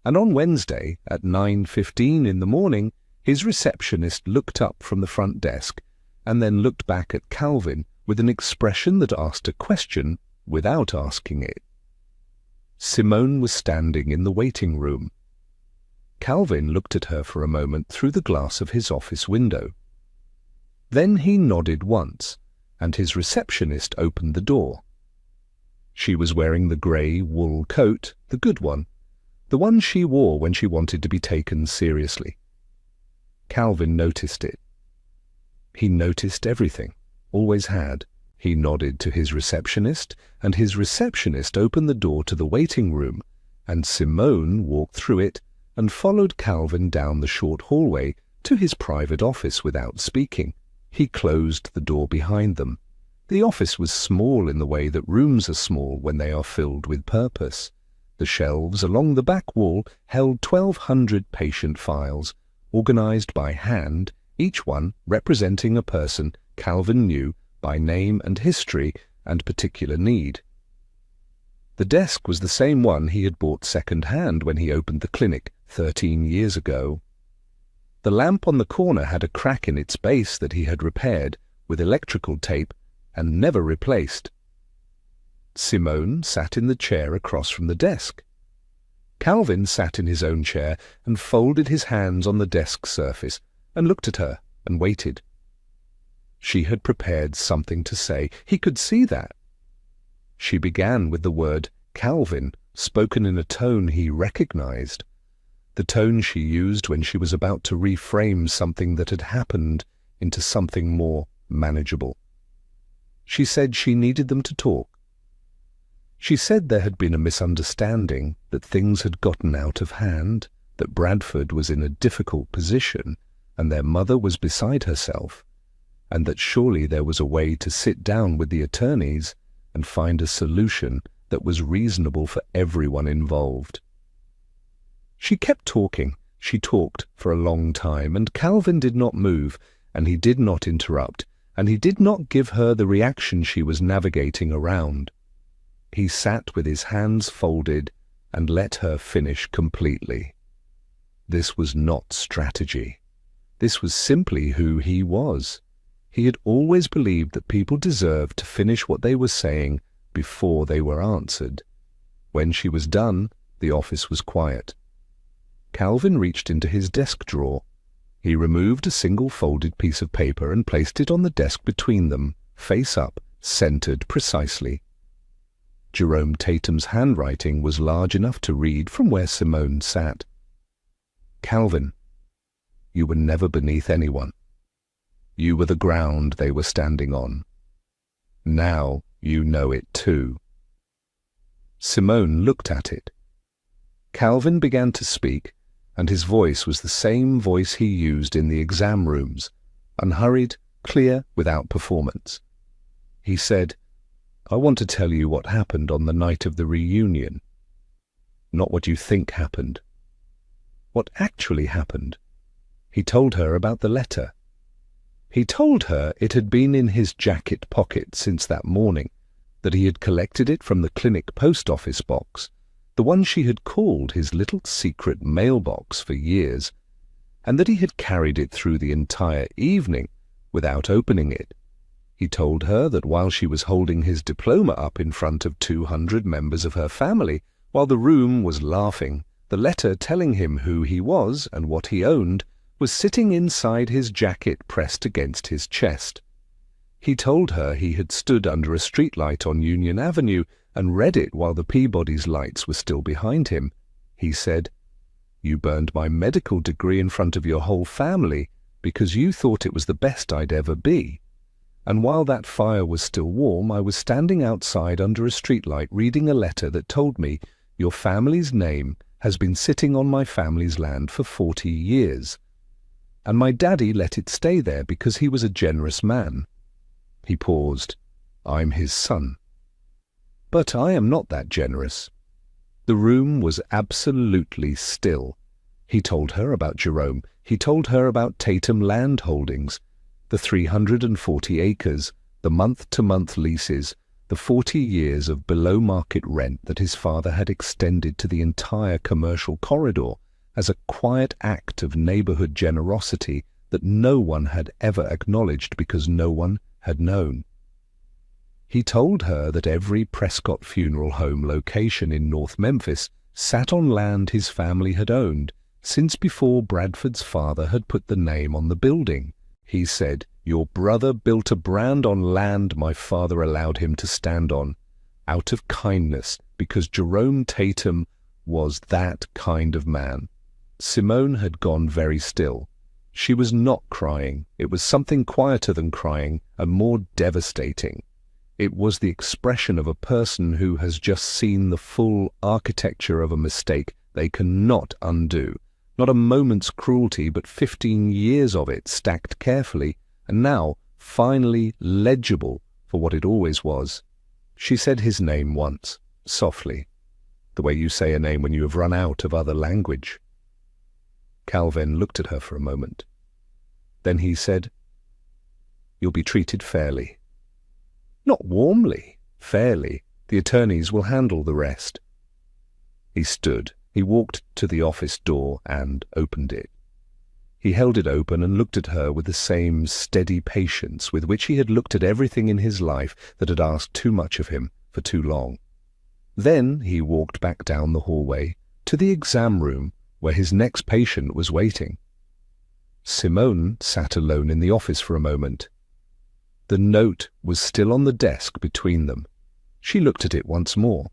And on Wednesday at 9:15 in the morning, his receptionist looked up from the front desk and then looked back at Calvin with an expression that asked a question without asking it. Simone was standing in the waiting room. Calvin looked at her for a moment through the glass of his office window. Then he nodded once, and his receptionist opened the door. She was wearing the grey wool coat, the good one, the one she wore when she wanted to be taken seriously. Calvin noticed it. He noticed everything, always had. He nodded to his receptionist, and his receptionist opened the door to the waiting room, and Simone walked through it and followed Calvin down the short hallway to his private office without speaking. He closed the door behind them. The office was small in the way that rooms are small when they are filled with purpose. The shelves along the back wall held 1,200 patient files, organized by hand, each one representing a person Calvin knew by name and history and particular need. The desk was the same one he had bought second-hand when he opened the clinic 13 years ago. The lamp on the corner had a crack in its base that he had repaired with electrical tape and never replaced. Simone sat in the chair across from the desk. Calvin sat in his own chair and folded his hands on the desk surface and looked at her and waited. She had prepared something to say. He could see that. She began with the word Calvin, spoken in a tone he recognized, the tone she used when she was about to reframe something that had happened into something more manageable. She said she needed them to talk. She said there had been a misunderstanding, that things had gotten out of hand, that Bradford was in a difficult position, and their mother was beside herself, and that surely there was a way to sit down with the attorneys and find a solution that was reasonable for everyone involved. She kept talking. She talked for a long time, and Calvin did not move, and he did not interrupt, and he did not give her the reaction she was navigating around. He sat with his hands folded and let her finish completely. This was not strategy. This was simply who he was. He had always believed that people deserved to finish what they were saying before they were answered. When she was done, the office was quiet. Calvin reached into his desk drawer. He removed a single folded piece of paper and placed it on the desk between them, face up, centered precisely. Jerome Tatum's handwriting was large enough to read from where Simone sat. Calvin, you were never beneath anyone. You were the ground they were standing on. Now you know it too. Simone looked at it. Calvin began to speak, and his voice was the same voice he used in the exam rooms, unhurried, clear, without performance. He said, I want to tell you what happened on the night of the reunion. Not what you think happened. What actually happened. He told her about the letter. He told her it had been in his jacket pocket since that morning, that he had collected it from the clinic post office box, the one she had called his little secret mailbox for years, and that he had carried it through the entire evening without opening it. He told her that while she was holding his diploma up in front of 200 members of her family, while the room was laughing, the letter telling him who he was and what he owned was sitting inside his jacket pressed against his chest. He told her he had stood under a streetlight on Union Avenue and read it while the Peabody's lights were still behind him. He said, You burned my medical degree in front of your whole family because you thought it was the best I'd ever be. And while that fire was still warm, I was standing outside under a streetlight reading a letter that told me, Your family's name has been sitting on my family's land for 40 years. And my daddy let it stay there because he was a generous man. He paused. I'm his son. But I am not that generous. The room was absolutely still. He told her about Jerome. He told her about Tatum land holdings, the 340 acres, the month-to-month leases, the 40 years of below-market rent that his father had extended to the entire commercial corridor as a quiet act of neighborhood generosity that no one had ever acknowledged because no one had known. He told her that every Prescott Funeral Home location in North Memphis sat on land his family had owned since before Bradford's father had put the name on the building. He said, Your brother built a brand on land my father allowed him to stand on, out of kindness, because Jerome Tatum was that kind of man. Simone had gone very still. She was not crying. It was something quieter than crying and more devastating. It was the expression of a person who has just seen the full architecture of a mistake they cannot undo. Not a moment's cruelty, but 15 years of it stacked carefully, and now finally legible for what it always was. She said his name once, softly, the way you say a name when you have run out of other language. Calvin looked at her for a moment. Then he said, You'll be treated fairly. Not warmly, fairly. The attorneys will handle the rest. He stood. He walked to the office door and opened it. He held it open and looked at her with the same steady patience with which he had looked at everything in his life that had asked too much of him for too long. Then he walked back down the hallway to the exam room where his next patient was waiting. Simone sat alone in the office for a moment. The note was still on the desk between them. She looked at it once more.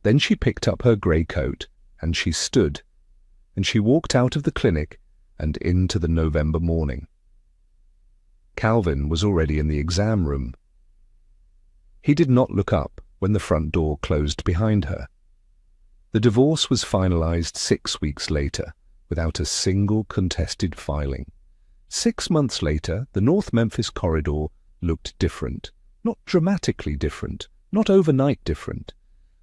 Then she picked up her grey coat, and she stood, and she walked out of the clinic and into the November morning. Calvin was already in the exam room. He did not look up when the front door closed behind her. The divorce was finalized 6 weeks later, without a single contested filing. 6 months later, the North Memphis corridor looked different, not dramatically different, not overnight different.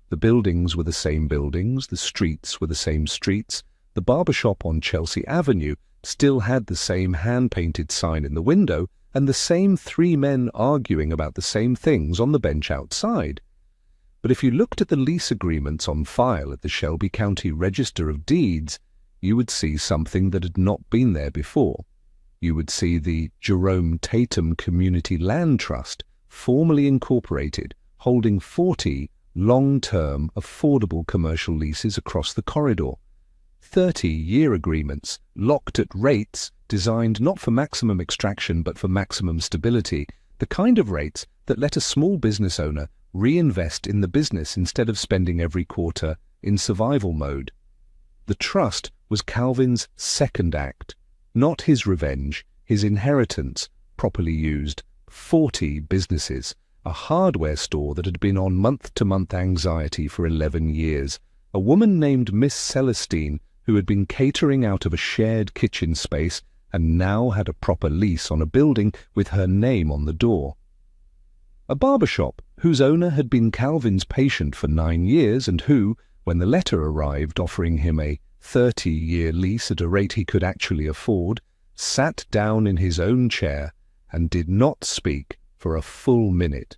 The buildings were the same buildings, the streets were the same streets, the barbershop on Chelsea Avenue still had the same hand-painted sign in the window and the same 3 men arguing about the same things on the bench outside. But if you looked at the lease agreements on file at the Shelby County Register of Deeds, you would see something that had not been there before. You would see the Jerome Tatum Community Land Trust, formally incorporated, holding 40 long-term, affordable commercial leases across the corridor. 30-year agreements, locked at rates designed not for maximum extraction but for maximum stability, the kind of rates that let a small business owner reinvest in the business instead of spending every quarter in survival mode. The trust was Calvin's second act, not his revenge, his inheritance, properly used. 40 businesses, a hardware store that had been on month-to-month anxiety for 11 years, a woman named Miss Celestine who had been catering out of a shared kitchen space and now had a proper lease on a building with her name on the door. A barbershop whose owner had been Calvin's patient for 9 years and who, when the letter arrived offering him a 30-year lease at a rate he could actually afford, sat down in his own chair and did not speak for a full minute.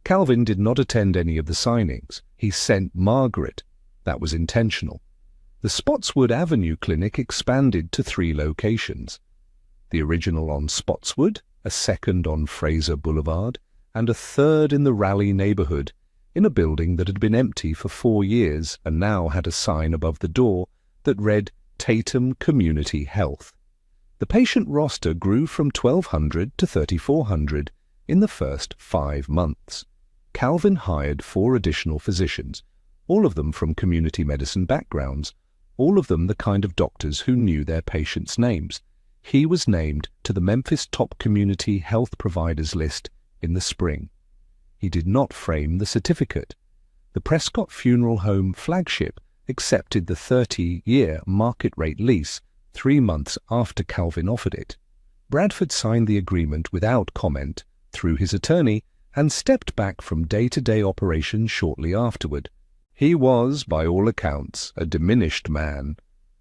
Calvin did not attend any of the signings. He sent Margaret. That was intentional. The Spotswood Avenue clinic expanded to 3 locations. The original on Spotswood, a second on Fraser Boulevard, and a third in the Raleigh neighborhood, in a building that had been empty for 4 years and now had a sign above the door that read Tatum Community Health. The patient roster grew from 1,200 to 3,400 in the first 5 months. Calvin hired 4 additional physicians, all of them from community medicine backgrounds, all of them the kind of doctors who knew their patients' names. He was named to the Memphis Top Community Health Providers list in the spring. He did not frame the certificate. The Prescott Funeral Home flagship accepted the 30-year market rate lease 3 months after Calvin offered it. Bradford signed the agreement without comment through his attorney and stepped back from day-to-day operations shortly afterward. He was, by all accounts, a diminished man,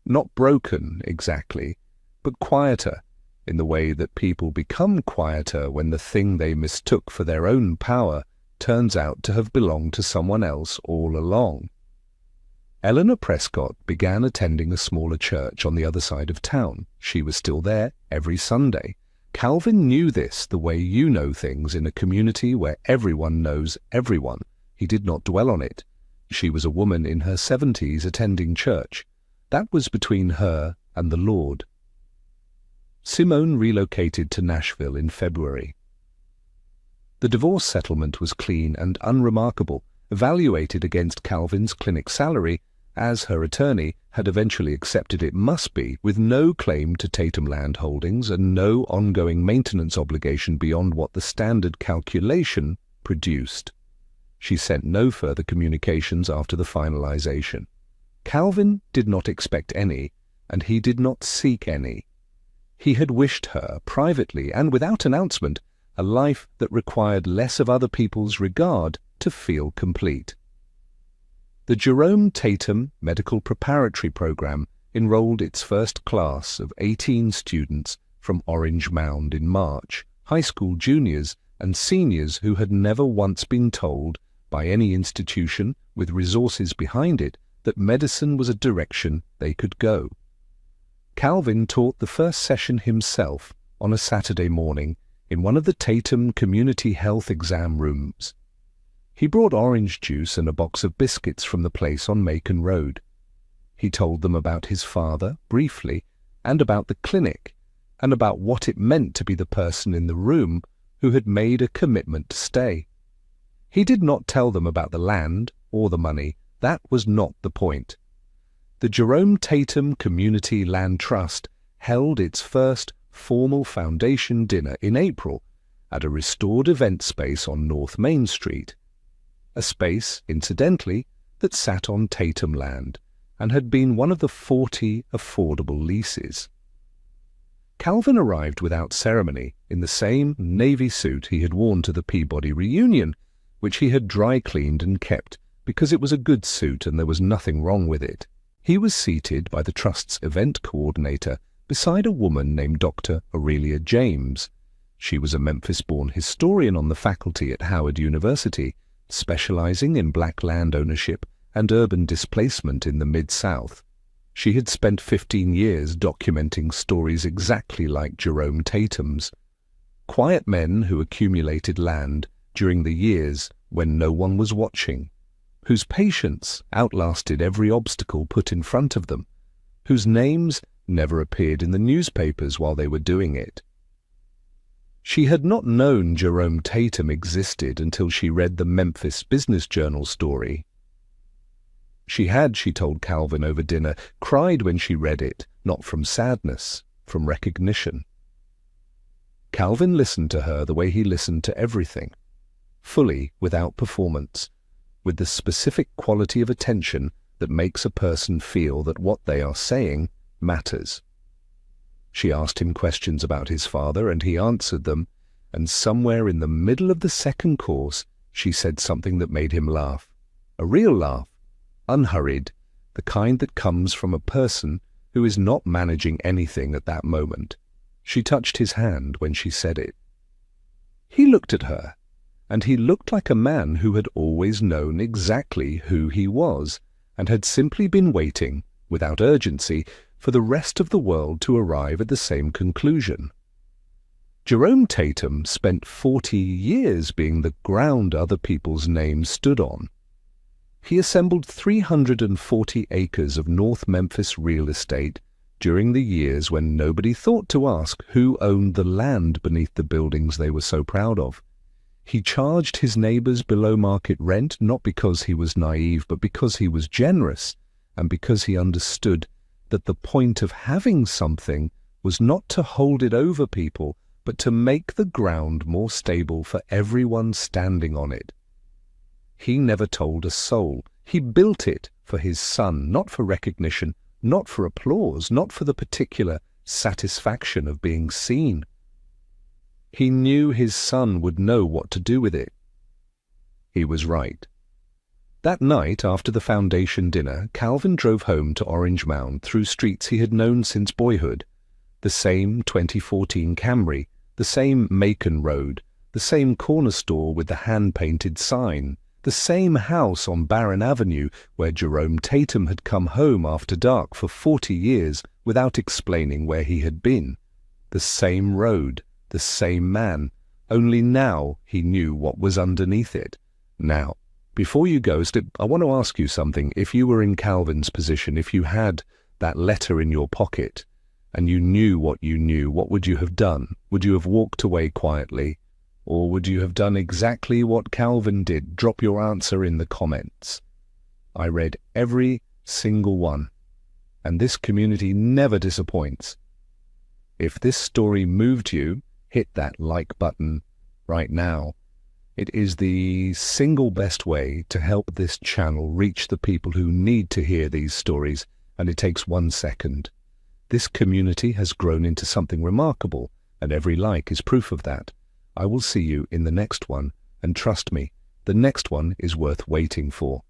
not broken exactly, but quieter, in the way that people become quieter when the thing they mistook for their own power turns out to have belonged to someone else all along. Eleanor Prescott began attending a smaller church on the other side of town. She was still there every Sunday. Calvin knew this the way you know things in a community where everyone knows everyone. He did not dwell on it. She was a woman in her 70s attending church. That was between her and the Lord. Simone relocated to Nashville in February. The divorce settlement was clean and unremarkable, evaluated against Calvin's clinic salary, as her attorney had eventually accepted it must be, with no claim to Tatum land holdings and no ongoing maintenance obligation beyond what the standard calculation produced. She sent no further communications after the finalization. Calvin did not expect any, and he did not seek any. He had wished her, privately and without announcement, a life that required less of other people's regard to feel complete. The Jerome Tatum Medical Preparatory Program enrolled its first class of 18 students from Orange Mound in March, high school juniors and seniors who had never once been told by any institution with resources behind it that medicine was a direction they could go. Calvin taught the first session himself on a Saturday morning in one of the Tatum Community Health exam rooms. He brought orange juice and a box of biscuits from the place on Macon Road. He told them about his father, briefly, and about the clinic, and about what it meant to be the person in the room who had made a commitment to stay. He did not tell them about the land or the money. That was not the point. The Jerome Tatum Community Land Trust held its first formal foundation dinner in April at a restored event space on North Main Street, a space, incidentally, that sat on Tatum land and had been one of the 40 affordable leases. Calvin arrived without ceremony in the same navy suit he had worn to the Peabody reunion, which he had dry-cleaned and kept because it was a good suit and there was nothing wrong with it. He was seated by the Trust's event coordinator beside a woman named Dr. Aurelia James. She was a Memphis-born historian on the faculty at Howard University, specializing in black land ownership and urban displacement in the Mid-South. She had spent 15 years documenting stories exactly like Jerome Tatum's. Quiet men who accumulated land during the years when no one was watching, whose patience outlasted every obstacle put in front of them, whose names never appeared in the newspapers while they were doing it. She had not known Jerome Tatum existed until she read the Memphis Business Journal story. She had, she told Calvin over dinner, cried when she read it, not from sadness, from recognition. Calvin listened to her the way he listened to everything, fully, without performance, with the specific quality of attention that makes a person feel that what they are saying matters. She asked him questions about his father, and he answered them, and somewhere in the middle of the second course she said something that made him laugh. A real laugh, unhurried, the kind that comes from a person who is not managing anything at that moment. She touched his hand when she said it. He looked at her, and he looked like a man who had always known exactly who he was, and had simply been waiting, without urgency, for the rest of the world to arrive at the same conclusion. Jerome Tatum spent 40 years being the ground other people's names stood on. He assembled 340 acres of North Memphis real estate during the years when nobody thought to ask who owned the land beneath the buildings they were so proud of. He charged his neighbors below market rent not because he was naive, but because he was generous, and because he understood that the point of having something was not to hold it over people, but to make the ground more stable for everyone standing on it. He never told a soul. He built it for his son, not for recognition, not for applause, not for the particular satisfaction of being seen. He knew his son would know what to do with it. He was right. That night, after the foundation dinner, Calvin drove home to Orange Mound through streets he had known since boyhood. The same 2014 Camry, the same Macon Road, the same corner store with the hand-painted sign, the same house on Barron Avenue where Jerome Tatum had come home after dark for 40 years without explaining where he had been. The same road, the same man, only now he knew what was underneath it. Now, before you go, I want to ask you something. If you were in Calvin's position, if you had that letter in your pocket and you knew, what would you have done? Would you have walked away quietly? Or would you have done exactly what Calvin did? Drop your answer in the comments. I read every single one, and this community never disappoints. If this story moved you, hit that like button right now. It is the single best way to help this channel reach the people who need to hear these stories, and it takes 1 second. This community has grown into something remarkable, and every like is proof of that. I will see you in the next one, and trust me, the next one is worth waiting for.